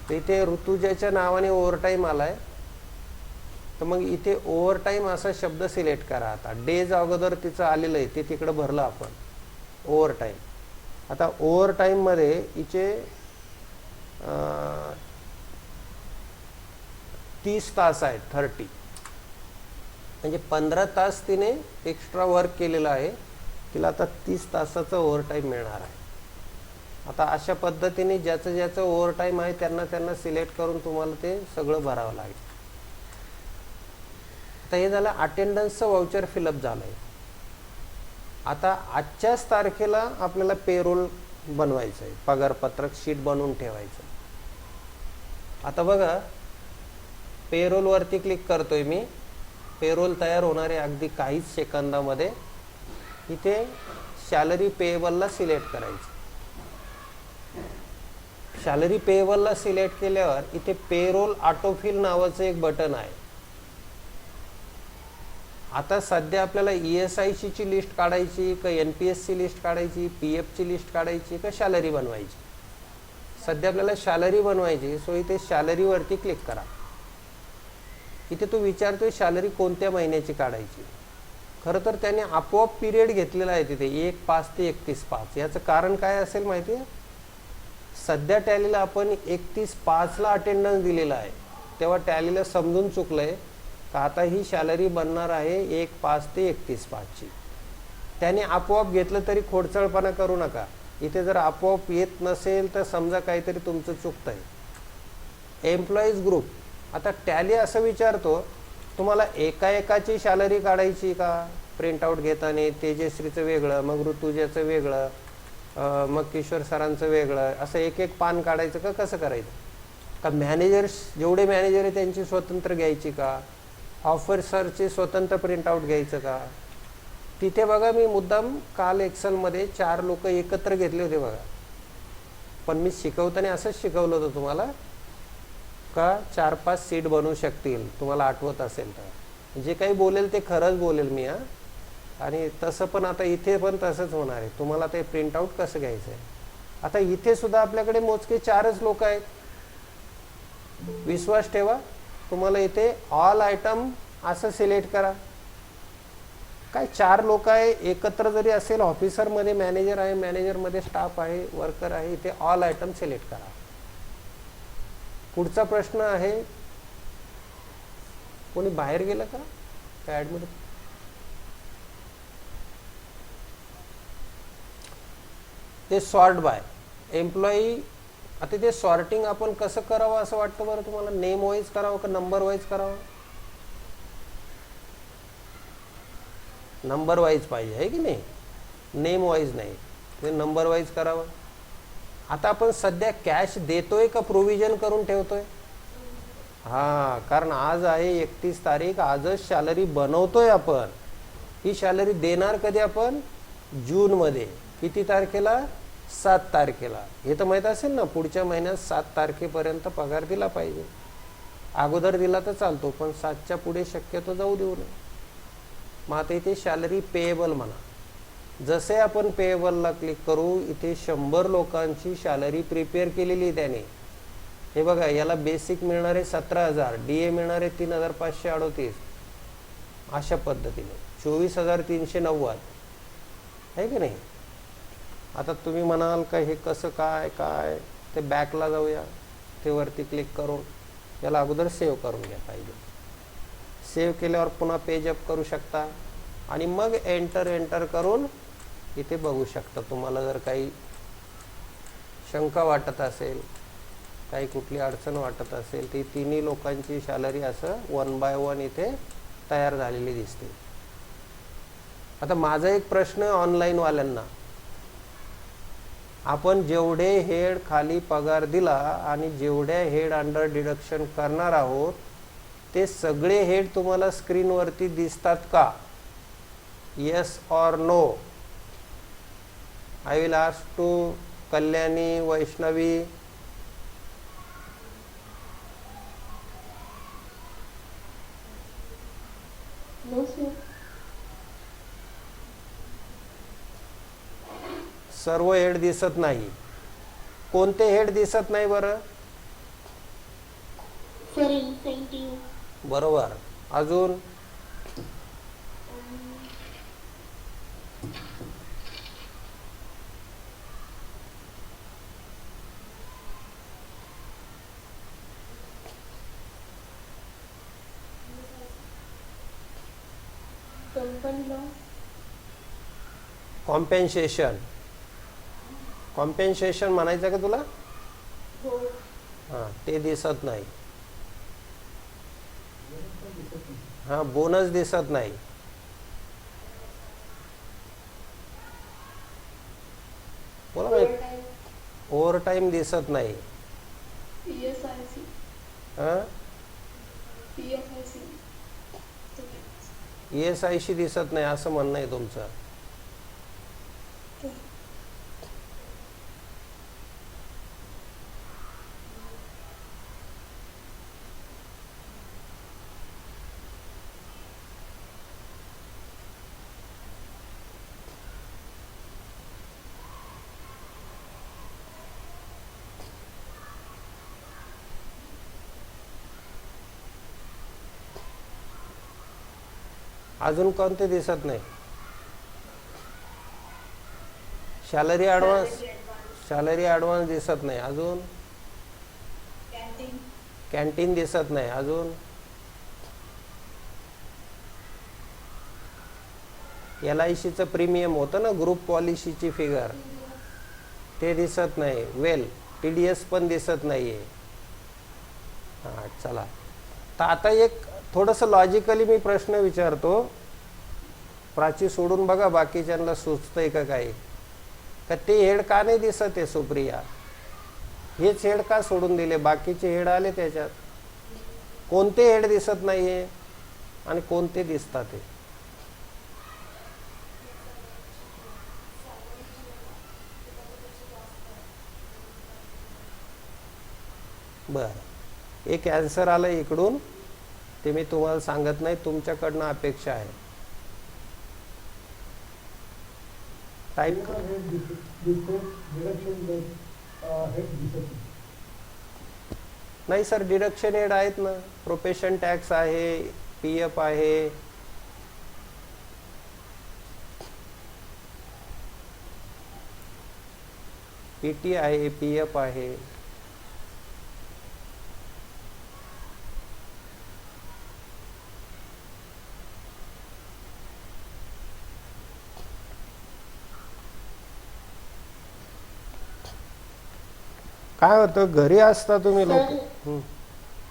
तर इथे ऋतुजाच्या नावाने ओव्हर टाईम आलाय. तर मग इथे ओव्हर टाईम असा शब्द सिलेक्ट करा. आता डेज अगोदर तिचं आलेलं आहे ते तिकडं भरलं आपण, ओव्हर टाईम. आता ओव्हर टाईममध्ये हिचे 30 तास आहेत, 30. म्हणजे 15 तास तिने एक्स्ट्रा वर्क केलेलं आहे. तिला आता 30 तासाचा ओव्हर टाईम मिळणार आहे. आता अशा पद्धतीने ज्याचं ज्याचं ओव्हर टाईम आहे त्यांना सिलेक्ट करून तुम्हाला ते सगळं भरावं लागेल. आता हे झालं अटेंडन्सचं व्हाउचर फिलअप झालं आहे. आता आजच्याच तारखेला आपल्याला पेरोल बनवायचं आहे, पगारपत्रक शीट बनवून ठेवायचं. आता बघा पेरोलवरती क्लिक करतोय मी. पेरोल तयार होणारे अगदी काहीच सेकंदामध्ये. इथे सॅलरी पेएबलला सिलेक्ट करायचं. सॅलरी पेएबलला सिलेक्ट केल्यावर इथे पेरोल ऑटोफिल नावाचं एक बटन आहे. आता सध्या आपल्याला ESIC ची लिस्ट काढायची का NPS ची लिस्ट काढायची, PF ची लिस्ट काढायची का सॅलरी बनवायची? सध्या आपल्याला सॅलरी बनवायची. सो इथे सॅलरी वरती क्लिक करा. इथे तो विचारतोय सॅलरी कोणत्या महिन्याची काढायची. खरं तर त्याने आपोआप पिरियड घेतलेला आहे तिथे 1/5 ते 31/5. याचं कारण काय असेल माहिती आहे? सध्या टॅलीला आपण 31/5ला अटेंडन्स दिलेला आहे, तेव्हा टॅलीला समजून चुकलंय का आता ही सॅलरी बनणार आहे 1/5 ते 31/5ची. त्याने आपोआप घेतलं तरी खोडचळपणा करू नका. इथे जर आपोआप येत नसेल तर समजा काहीतरी तुमचं चुकतंय. Employees group. आता टॅली असं विचारतो तुम्हाला एकाची सॅलरी काढायची का? प्रिंटआउट घेताना तेजश्रीचं वेगळं, मग ऋतुजाचं वेगळं, मग किशोर सरांचं वेगळं, असं एक पान काढायचं का कसं करायचं? का मॅनेजर्स जेवढे मॅनेजर आहे त्यांची स्वतंत्र घ्यायची का? ऑफिसरचे स्वतंत्र प्रिंटआउट घ्यायचं का? तिथे बघा मी मुद्दाम काल एक्सेलमध्ये 4 लोक एकत्र घेतले होते बघा. पण मी शिकवताना असंच शिकवलं होतं तुम्हाला का 4-5 सीट बनवू शकतील, तुम्हाला आठवत असेल तर. जे काही बोलेल ते खरंच बोलेल मी. आणि तसं पण आता इथे पण तसंच होणार आहे. तुम्हाला ते प्रिंटआउट कसं घ्यायचं आहे. आता इथे सुद्धा आपल्याकडे मोजके 4च लोक आहेत. विश्वास ठेवा. तुम्हाला इथे ऑल आयटम असं सिलेक्ट करा. काय 4 लोक आहे, एकत्र जरी असेल, ऑफिसरमध्ये मॅनेजर आहे, मॅनेजरमध्ये स्टाफ आहे, वर्कर आहे, इथे ऑल आयटम सिलेक्ट करा. पुढचा प्रश्न आहे, कोणी बाहेर गेलं का? काय ऍडमिट? ते सॉर्ट बाय एम्प्लॉई. आता ते सॉर्टिंग आपण कसं करावं असं वाटतं बरं तुम्हाला? नेम वाईज करावं का नंबर वाईज करावं? नंबर वाईज पाहिजे आहे की नाही, नेम वाईज नाही. ते नंबर वाईज करावं. आता आपण सध्या कॅश देतोय का प्रोव्हिजन करून ठेवतोय? कारण आज आहे 31 तारीख, आजच सॅलरी बनवतोय आपण. ही सॅलरी देणार कधी आपण? जूनमध्ये. किती तारखेला? 7 तारखेला. हे तर माहीत असेल ना, पुढच्या महिन्यात 7 तारखेपर्यंत पगार दिला पाहिजे. अगोदर दिला तर चालतो, पण 7च्या पुढे शक्यतो जाऊ देऊ नये. मग आता इथे सॅलरी पेएबल म्हणा. जसे आपण पेएबलला क्लिक करू, इथे 100 लोकांची सॅलरी प्रिपेअर केलेली त्याने. हे बघा, याला बेसिक मिळणारे 17,000, DA मिळणारे 3,538. अशा पद्धतीने 24,390 आहे की नाही. आता तुम्ही म्हणाल का हे कसं काय ते बॅकला जाऊया. ते वरती क्लिक करून याला अगोदर सेव्ह करून घ्या पाहिजे. सेव्ह केल्यावर पुन्हा पेज अप करू शकता आणि मग एंटर करून इथे बघू शकता. तुम्हाला जर काही शंका वाटत असेल, काही कुठली अडचण वाटत असेल, ती तिन्ही लोकांची सॅलरी असं 1 बाय 1 इथे तयार झालेली दिसते. आता माझा एक प्रश्न ऑनलाईन वाल्यांना, आपण जेवढे हेड खाली पगार दिला आणि जेवढ्या हेड अंडर डिडक्शन करणार आहोत ते सगळे हेड तुम्हाला स्क्रीनवरती दिसतात का? Yes or no? I will ask to Kalyani, Vaishnavi. No sir. सर्व हेड दिसत नाही. कोणते हेड दिसत नाही बरं? Sir incentive. बरोबर. अजून? Company loss. कॉम्पेन्सेशन. कॉम्पेन्सेशन म्हणायचं का तुला? हो. ते दिसत नाही. बोनस दिसत नाही. बोला. ओव्हर टाइम दिसत नाही. PSIC. ESIC दिसत नाही असं म्हणणं आहे तुमचं. अजून कोणते दिसत नाही? सॅलरी ॲडव्हान्स दिसत नाही. अजून कॅन्टीन दिसत नाही. अजून LICचं प्रीमियम होतं ना, ग्रुप पॉलिसीची फिगर, ते दिसत नाही. वेल TDS पण दिसत नाहीये. हां चला, तर आता एक थोडंसं लॉजिकली मी प्रश्न विचारतो. प्राची सोडून बघा बाकीच्यांना सुचतंय का काही, का ते हेड का नाही दिसत आहे सुप्रिया? हेच हेड का सोडून दिले? बाकीचे हेड आले त्याच्यात. कोणते हेड दिसत नाहीये आणि कोणते दिसतात ते? बर, एक ॲन्सर आलं इकडून, ते मी तुम्हाला सांगत नाही, तुमच्याकडनं अपेक्षा आहे. टाईप नाही सर, डिडक्शन हेड आहेत ना. प्रोफेशन टॅक्स आहे, PF आहे, PT आहे, PF आहे. काय होतं, घरी असता तुम्ही लोक.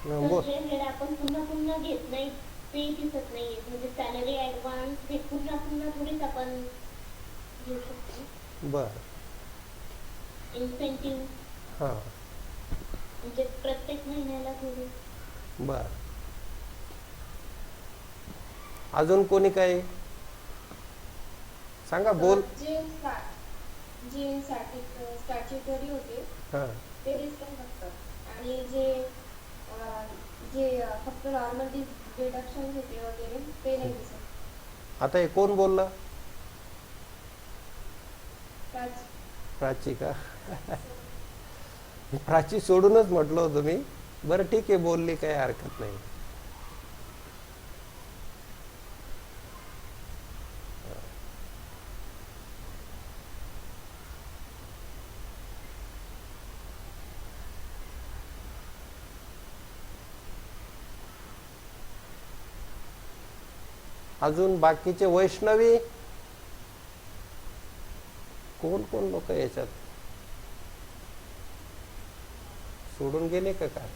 बोल. जे हेड आपण पुन्हा पुन्हा घेत नाही ते दिसत नाहीये. म्हणजे सॅलरी ऍडव्हान्स हे पुन्हा पुन्हा थोडीच आपण घेऊ शकतो. बर. इन्सेंटिव्ह हां. म्हणजे प्रत्येक महिन्याला थोडी. बर. अजून कोणी काही सांगा, बोल. जे स्टॅच्युटरी होते हां. ते दिसत नसतात आणि जे फक्त नॉर्मल डिडक्शन होते वगैरे ते नाही दिसत. आता हे कोण बोललं? त्याच प्राची का? प्राची सोडूनच म्हटलं होतं मी. बरं ठीक आहे, बोलली, काही हरकत नाही. अजून बाकीचे वैष्णवी कोण कोण लोक याच्यात सोडून गेले का काय?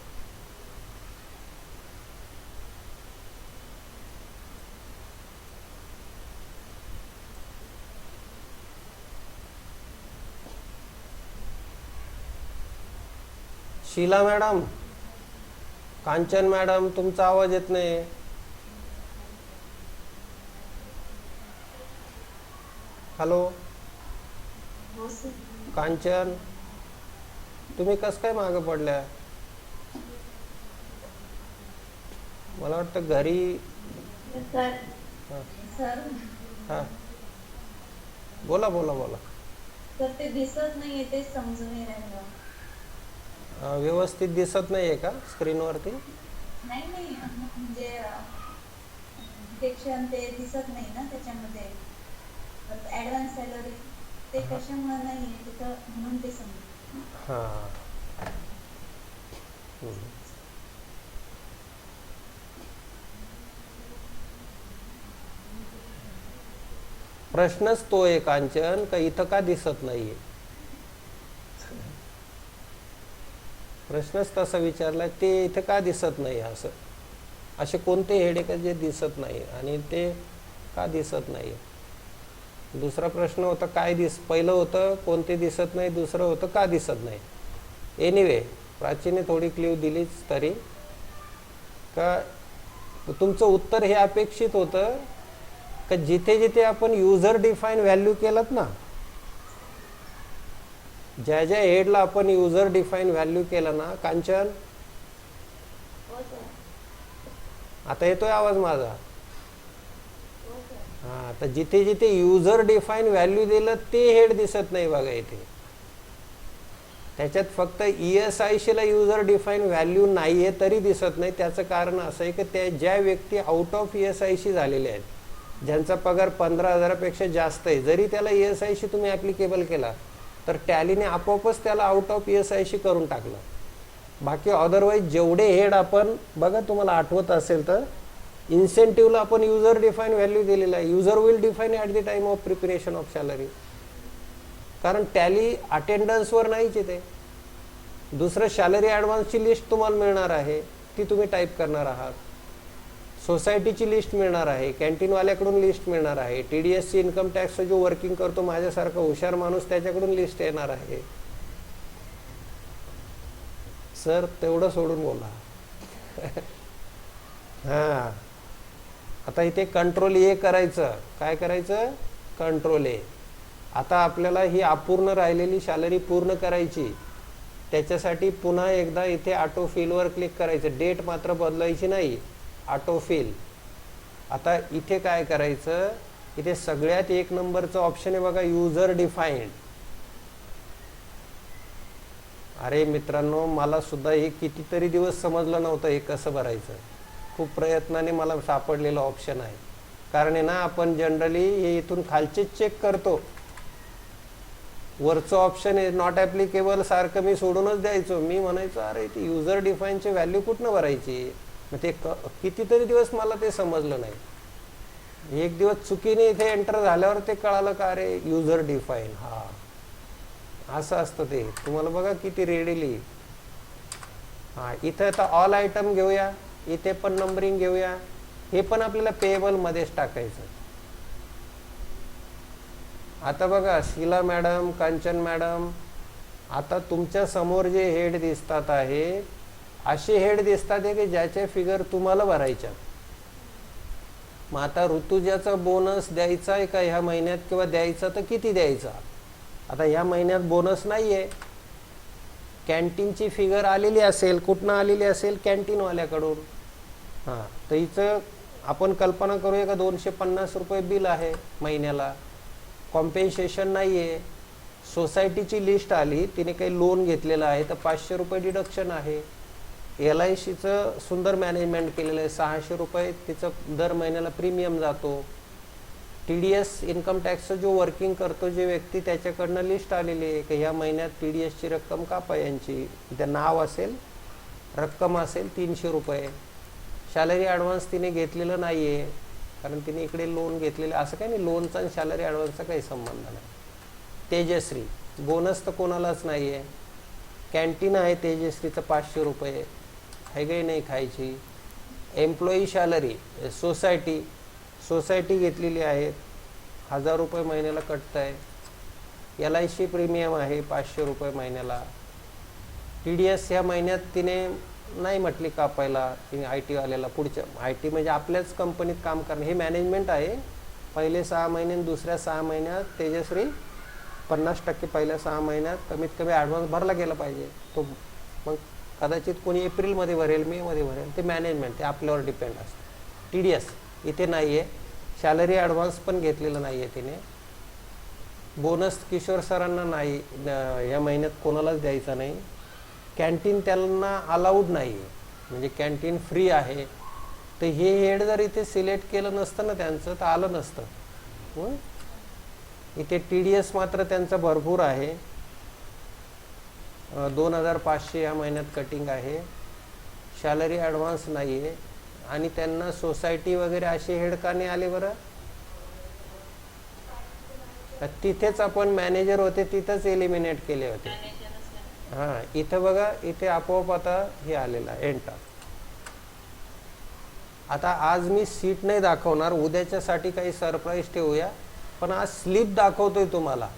शीला मॅडम, कांचन मॅडम, तुमचा आवाज येत नाही. हॅलो कांचन, तुम्ही कस काय मागं पडल्या? मला वाटतं घरी. हा, बोला बोला बोला. तर ते दिसत नाहीये, ते समजून नाही राहिलं. व्यवस्थित दिसत नाहीये का स्क्रीनवरती? नाही म्हणजे डिडक्शन ते दिसत नाही ना त्याच्यामध्ये. ऍडव्हान्स सॅलरी ते कशामुळे नाही तिथं म्हणून ते समजून. हां. प्रश्नच तो आहे कांचन, का इथं का दिसत नाहीये? प्रश्नच तसा विचारलाय, ते इथं का दिसत नाही? असं असे कोणते हेड आहे का जे दिसत नाही आणि ते का दिसत नाही? दुसरा प्रश्न होता काय पहिलं होतं कोणते दिसत नाही, दुसरं होतं का दिसत नाही. एनिवे, प्राचीने थोडी क्ल्यू दिलीच तरी. का तुमचं उत्तर हे अपेक्षित होतं का जिथे जिथे आपण युजर डिफाईन व्हॅल्यू केलं ना, ज्या ज्या हेडला आपण युजर डिफाईन व्हॅल्यू केलं ना कांचन, आता येतोय आवाज माझा? हा, तर जिथे जिथे युजर डिफाईन व्हॅल्यू दिलं ते हेड दिसत नाही बघा इथे. त्याच्यात फक्त ESIC ला युजर डिफाईन व्हॅल्यू नाहीये तरी दिसत नाही. त्याचं कारण असं आहे की त्या ज्या व्यक्ती आउट ऑफ ESIC झालेल्या आहेत ज्यांचा पगार 15,000पेक्षा जास्त आहे, जरी त्याला ESIC तुम्ही ॲप्लिकेबल केला तर टॅलीने आपोआपच त्याला आउट ऑफ ESIC करून टाकलं. बाकी अदरवाईज जेवढे हेड आपण बघा, तुम्हाला आठवत असेल तर इन्सेंटिव्हला आपण युजर डिफाईन व्हॅल्यू दिलेला आहे. User will define at the time of preparation of salary. कारण टॅली अटेंडन्सवर नाहीच येते. दुसरं सॅलरी ॲडव्हान्सची लिस्ट तुम्हाला मिळणार आहे, ती तुम्ही टाईप करणार आहात. सोसायटीची लिस्ट मिळणार आहे, कॅन्टीनवाल्याकडून लिस्ट मिळणार आहे, TDSC इन्कम टॅक्सचा जो वर्किंग करतो माझ्यासारखा हुशार माणूस त्याच्याकडून लिस्ट येणार आहे. सर तेवढं सोडून बोला. हां, आता इथे कंट्रोल ए करायचं. काय करायचं? कंट्रोल ए. आता आपल्याला ही अपूर्ण राहिलेली सॅलरी पूर्ण करायची. त्याच्यासाठी पुन्हा एकदा इथे ऑटो फिलवर क्लिक करायचं. डेट मात्र बदलायची नाही, ऑटो फिल. आता इथे काय करायचं? इथे सगळ्यात एक नंबरचं ऑप्शन आहे बघा, युजर डिफाईन्ड. अरे मित्रांनो, मला सुद्धा हे कितीतरी दिवस समजलं नव्हतं हे कसं भरायचं. खूप प्रयत्नाने मला सापडलेलं ऑप्शन आहे. कारण आहे ना, आपण जनरली हे इथून खालचेच चेक करतो. वरचं ऑप्शन आहे नॉट ॲप्लिकेबल सारखं मी सोडूनच द्यायचो. मी म्हणायचो अरे ती युजर डिफाईनची व्हॅल्यू कुठनं भरायची. मग ते कितीतरी दिवस मला ते समजलं नाही. एक दिवस चुकीने इथे एंटर झाल्यावर ते कळालं का अरे युजर डिफाईन, हा असं असतं ते. तुम्हाला बघा किती रेडीली. हां, इथं आता ऑल आयटम घेऊया. इथे पण नंबरिंग घेऊया. हे पण आपल्याला पेएबलमध्येच टाकायचं. आता बघा, शीला मॅडम, कांचन मॅडम, आता तुमच्या समोर जे हेड दिसतात आहे, असे हेड दिसतात आहे की ज्याचे फिगर तुम्हाला भरायच्या. मग आता ऋतुजाचा बोनस द्यायचा आहे का ह्या महिन्यात, किंवा द्यायचा तर किती द्यायचा. आता ह्या महिन्यात बोनस नाही आहे. कॅन्टीनची फिगर आलेली असेल, कुठनं आलेली असेल? कॅन्टीनवाल्याकडून. हां, तर हिचं आपण कल्पना करूया का 250 रुपये बिल आहे महिन्याला. कॉम्पेन्सेशन नाही आहे. सोसायटीची लिस्ट आली, तिने काही लोन घेतलेलं आहे तर 500 रुपये डिडक्शन आहे. LICचं सुंदर मॅनेजमेंट केलेलं आहे, 600 रुपये तिचं दर महिन्याला प्रीमियम जातो. TDS इन्कम टॅक्सचं जो वर्किंग करतो जे व्यक्ती, त्याच्याकडनं लिस्ट आलेली आहे की ह्या महिन्यात TDSची रक्कम कापा यांची. इथं नाव असेल, रक्कम असेल 300 रुपये. सॅलरी ॲडव्हान्स तिने घेतलेलं नाही आहे, कारण तिने इकडे लोन घेतलेलं. असं काही नाही, लोनचा आणि सॅलरी ॲडव्हान्सचा काही संबंध नाही. तेजश्री, बोनस तर कोणालाच नाही आहे. कॅन्टीन आहे तेजश्रीचं 500 रुपये, आहे काही नाही खायची. एम्प्लॉई सॅलरी, सोसायटी घेतलेली आहेत, 1000 रुपये महिन्याला कटत आहे. LIC प्रीमियम आहे 500 रुपये महिन्याला. TDS ह्या महिन्यात तिने नाही म्हटली कापायला. तिने IT वाल्याला, पुढच्या IT म्हणजे आपल्याच कंपनीत काम करणं, हे मॅनेजमेंट आहे. पहिले 6 महिने आणि दुसऱ्या 6 महिन्यात तेजश्री 50% पहिल्या 6 महिन्यात कमीत कमी ॲडव्हान्स भरला गेला पाहिजे. तो मग कदाचित कोणी एप्रिलमध्ये भरेल, मेमध्ये भरेल, ते मॅनेजमेंट, ते आपल्यावर डिपेंड असतं. TDS इथे नाही आहे. सॅलरी ॲडव्हान्स पण घेतलेलं नाही आहे तिने. बोनस किशोर सरांना नाही, या महिन्यात कोणालाच द्यायचा नाही. कॅन्टीन त्यांना अलाउड नाही आहे, म्हणजे कॅन्टीन फ्री आहे. तर हे हेड जर इथे सिलेक्ट केलं नसतं ना त्यांचं, तर आलं नसतं. इथे TDS मात्र त्यांचं भरपूर आहे. 2500 या महिन्यात कटिंग आहे. सॅलरी ॲडव्हान्स नाही आहे. आणि त्यांना सोसायटी वगैरे असे हेड का नाही आले बरं? तिथेच आपण मॅनेजर होते, तिथंच एलिमिनेट केले होते. हां, इथं बघा, इथे आपोआप आता हे आलेलं आहे एंटर. आता आज मी सीट नाही दाखवणार, उद्याच्यासाठी काही सरप्राईज ठेवूया. पण आज स्लिप दाखवतोय तुम्हाला.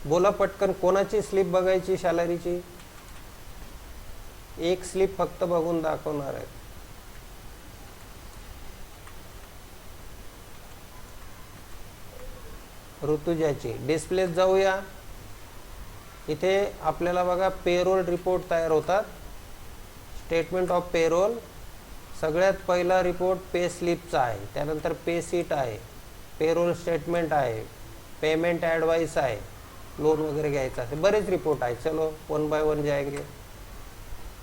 बोला पटकन, कोणाची स्लिप बघायची सॅलरीची? एक स्लिप फक्त बघून दाखवणार आहे. ऋतुजाची डिस्प्लेत जाऊया. इथे आपल्याला बघा पेरोल रिपोर्ट तयार होतात. स्टेटमेंट ऑफ पेरोल, सगळ्यात पहिला रिपोर्ट पे स्लिपचा आहे. त्यानंतर पे सीट आहे, पेरोल स्टेटमेंट आहे, पेमेंट ॲडवाइस आहे, लोन वगैरे घ्यायचं आहे, बरेच रिपोर्ट आहे. चलो 1 बाय 1 जाएंगे.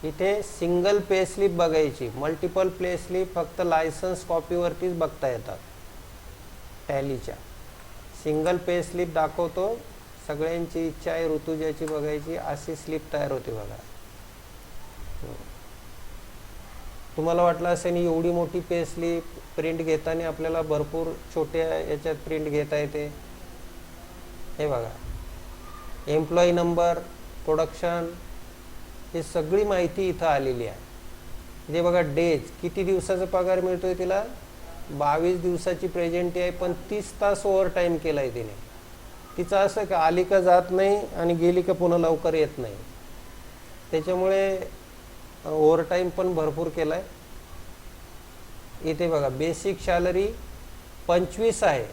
इथे सिंगल पे स्लिप बघायची, मल्टिपल पे स्लिप फक्त लायसन्स कॉपीवरतीच बघता येतात. टॅलीच्या. सिंगल पे स्लिप दाखवतो. सगळ्यांची इच्छा आहे ऋतुजाची बघायची. अशी स्लिप तयार होते बघा. तुम्हाला वाटलं असेल एवढी मोठी पे स्लिप प्रिंट घेताना आपल्याला भरपूर छोट्या याच्यात प्रिंट घेता येते. हे बघा, एम्प्लॉई नंबर, प्रोडक्शन, हे सगळी माहिती इथं आलेली आहे. जे बघा डेज, किती दिवसाचा पगार मिळतोय तिला, 22 दिवसाची प्रेझेंटी आहे, पण 30 तास ओव्हर टाईम केला आहे तिने. तिचं असं का आली का जात नाही आणि गेली का पुन्हा लवकर येत नाही. त्याच्यामुळे ओव्हर टाईम पण भरपूर केला आहे. इथे बघा बेसिक सॅलरी 25 आहे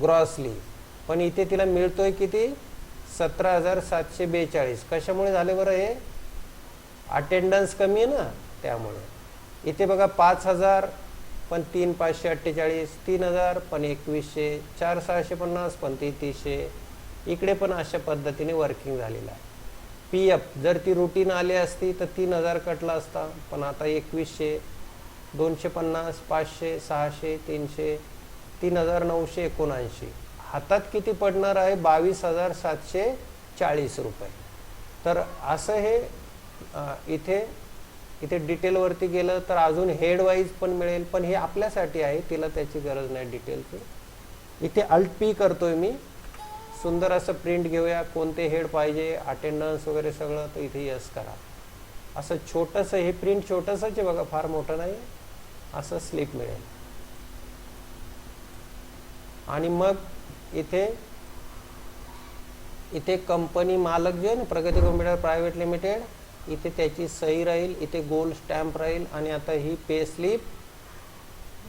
ग्रॉसली, पण इथे तिला मिळतोय किती, 17,742. कशामुळे झाले बरं हे, अटेंडन्स कमी आहे ना त्यामुळे. इथे बघा 5,000 पण 3,548, 3,000 पण 2,100, 4,650 पण 3,300. इकडे पण अशा पद्धतीने वर्किंग झालेलं आहे. PF जर ती रुटीन आली असती तर 3,000 कटला असता, पण आता 2,100, 250, 500, 600, 300, 3,979. हातात किती पडणार आहे, 22,740 रुपये. तर असं हे इथे डिटेलवरती गेलं तर अजून हेड वाईज पण मिळेल, पण हे आपल्यासाठी आहे, तिला त्याची गरज नाही डिटेलची. इथे अल्ट P करतोय मी. सुंदर असं प्रिंट घेऊया, कोणते हेड पाहिजे, अटेंडन्स वगैरे सगळं, तर इथे यस करा. असं छोटंसं हे प्रिंट छोटंसंच आहे बघा, फार मोठं नाही. असं स्लिप मिळेल. आणि मग इथे कंपनी मालक जे आहे ना, प्रगती कॉम्प्युटर प्रायव्हेट लिमिटेड, इथे त्याची सही राहील, इथे गोल्ड स्टॅम्प राहील. आणि आता ही पे स्लिप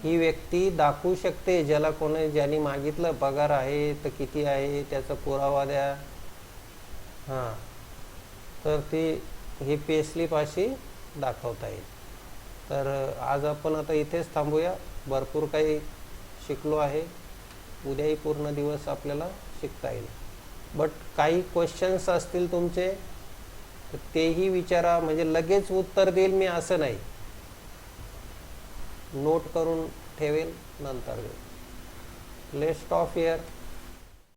ही व्यक्ती दाखवू शकते, ज्यांनी मागितलं पगार आहे तर किती आहे त्याचा पुरावा द्या. हां, तर ही पे स्लिप अशी दाखवता येईल. तर आज आपण आता इथेच थांबूया. भरपूर काही शिकलो आहे. उद्याही पूर्ण दिवस आपल्याला शिकता येईल. बट काही क्वेश्चन्स असतील तुमचे तर तेही विचारा, म्हणजे लगेच उत्तर देईल मी असं नाही, नोट करून ठेवेल, नंतर देईल. Let's stop here.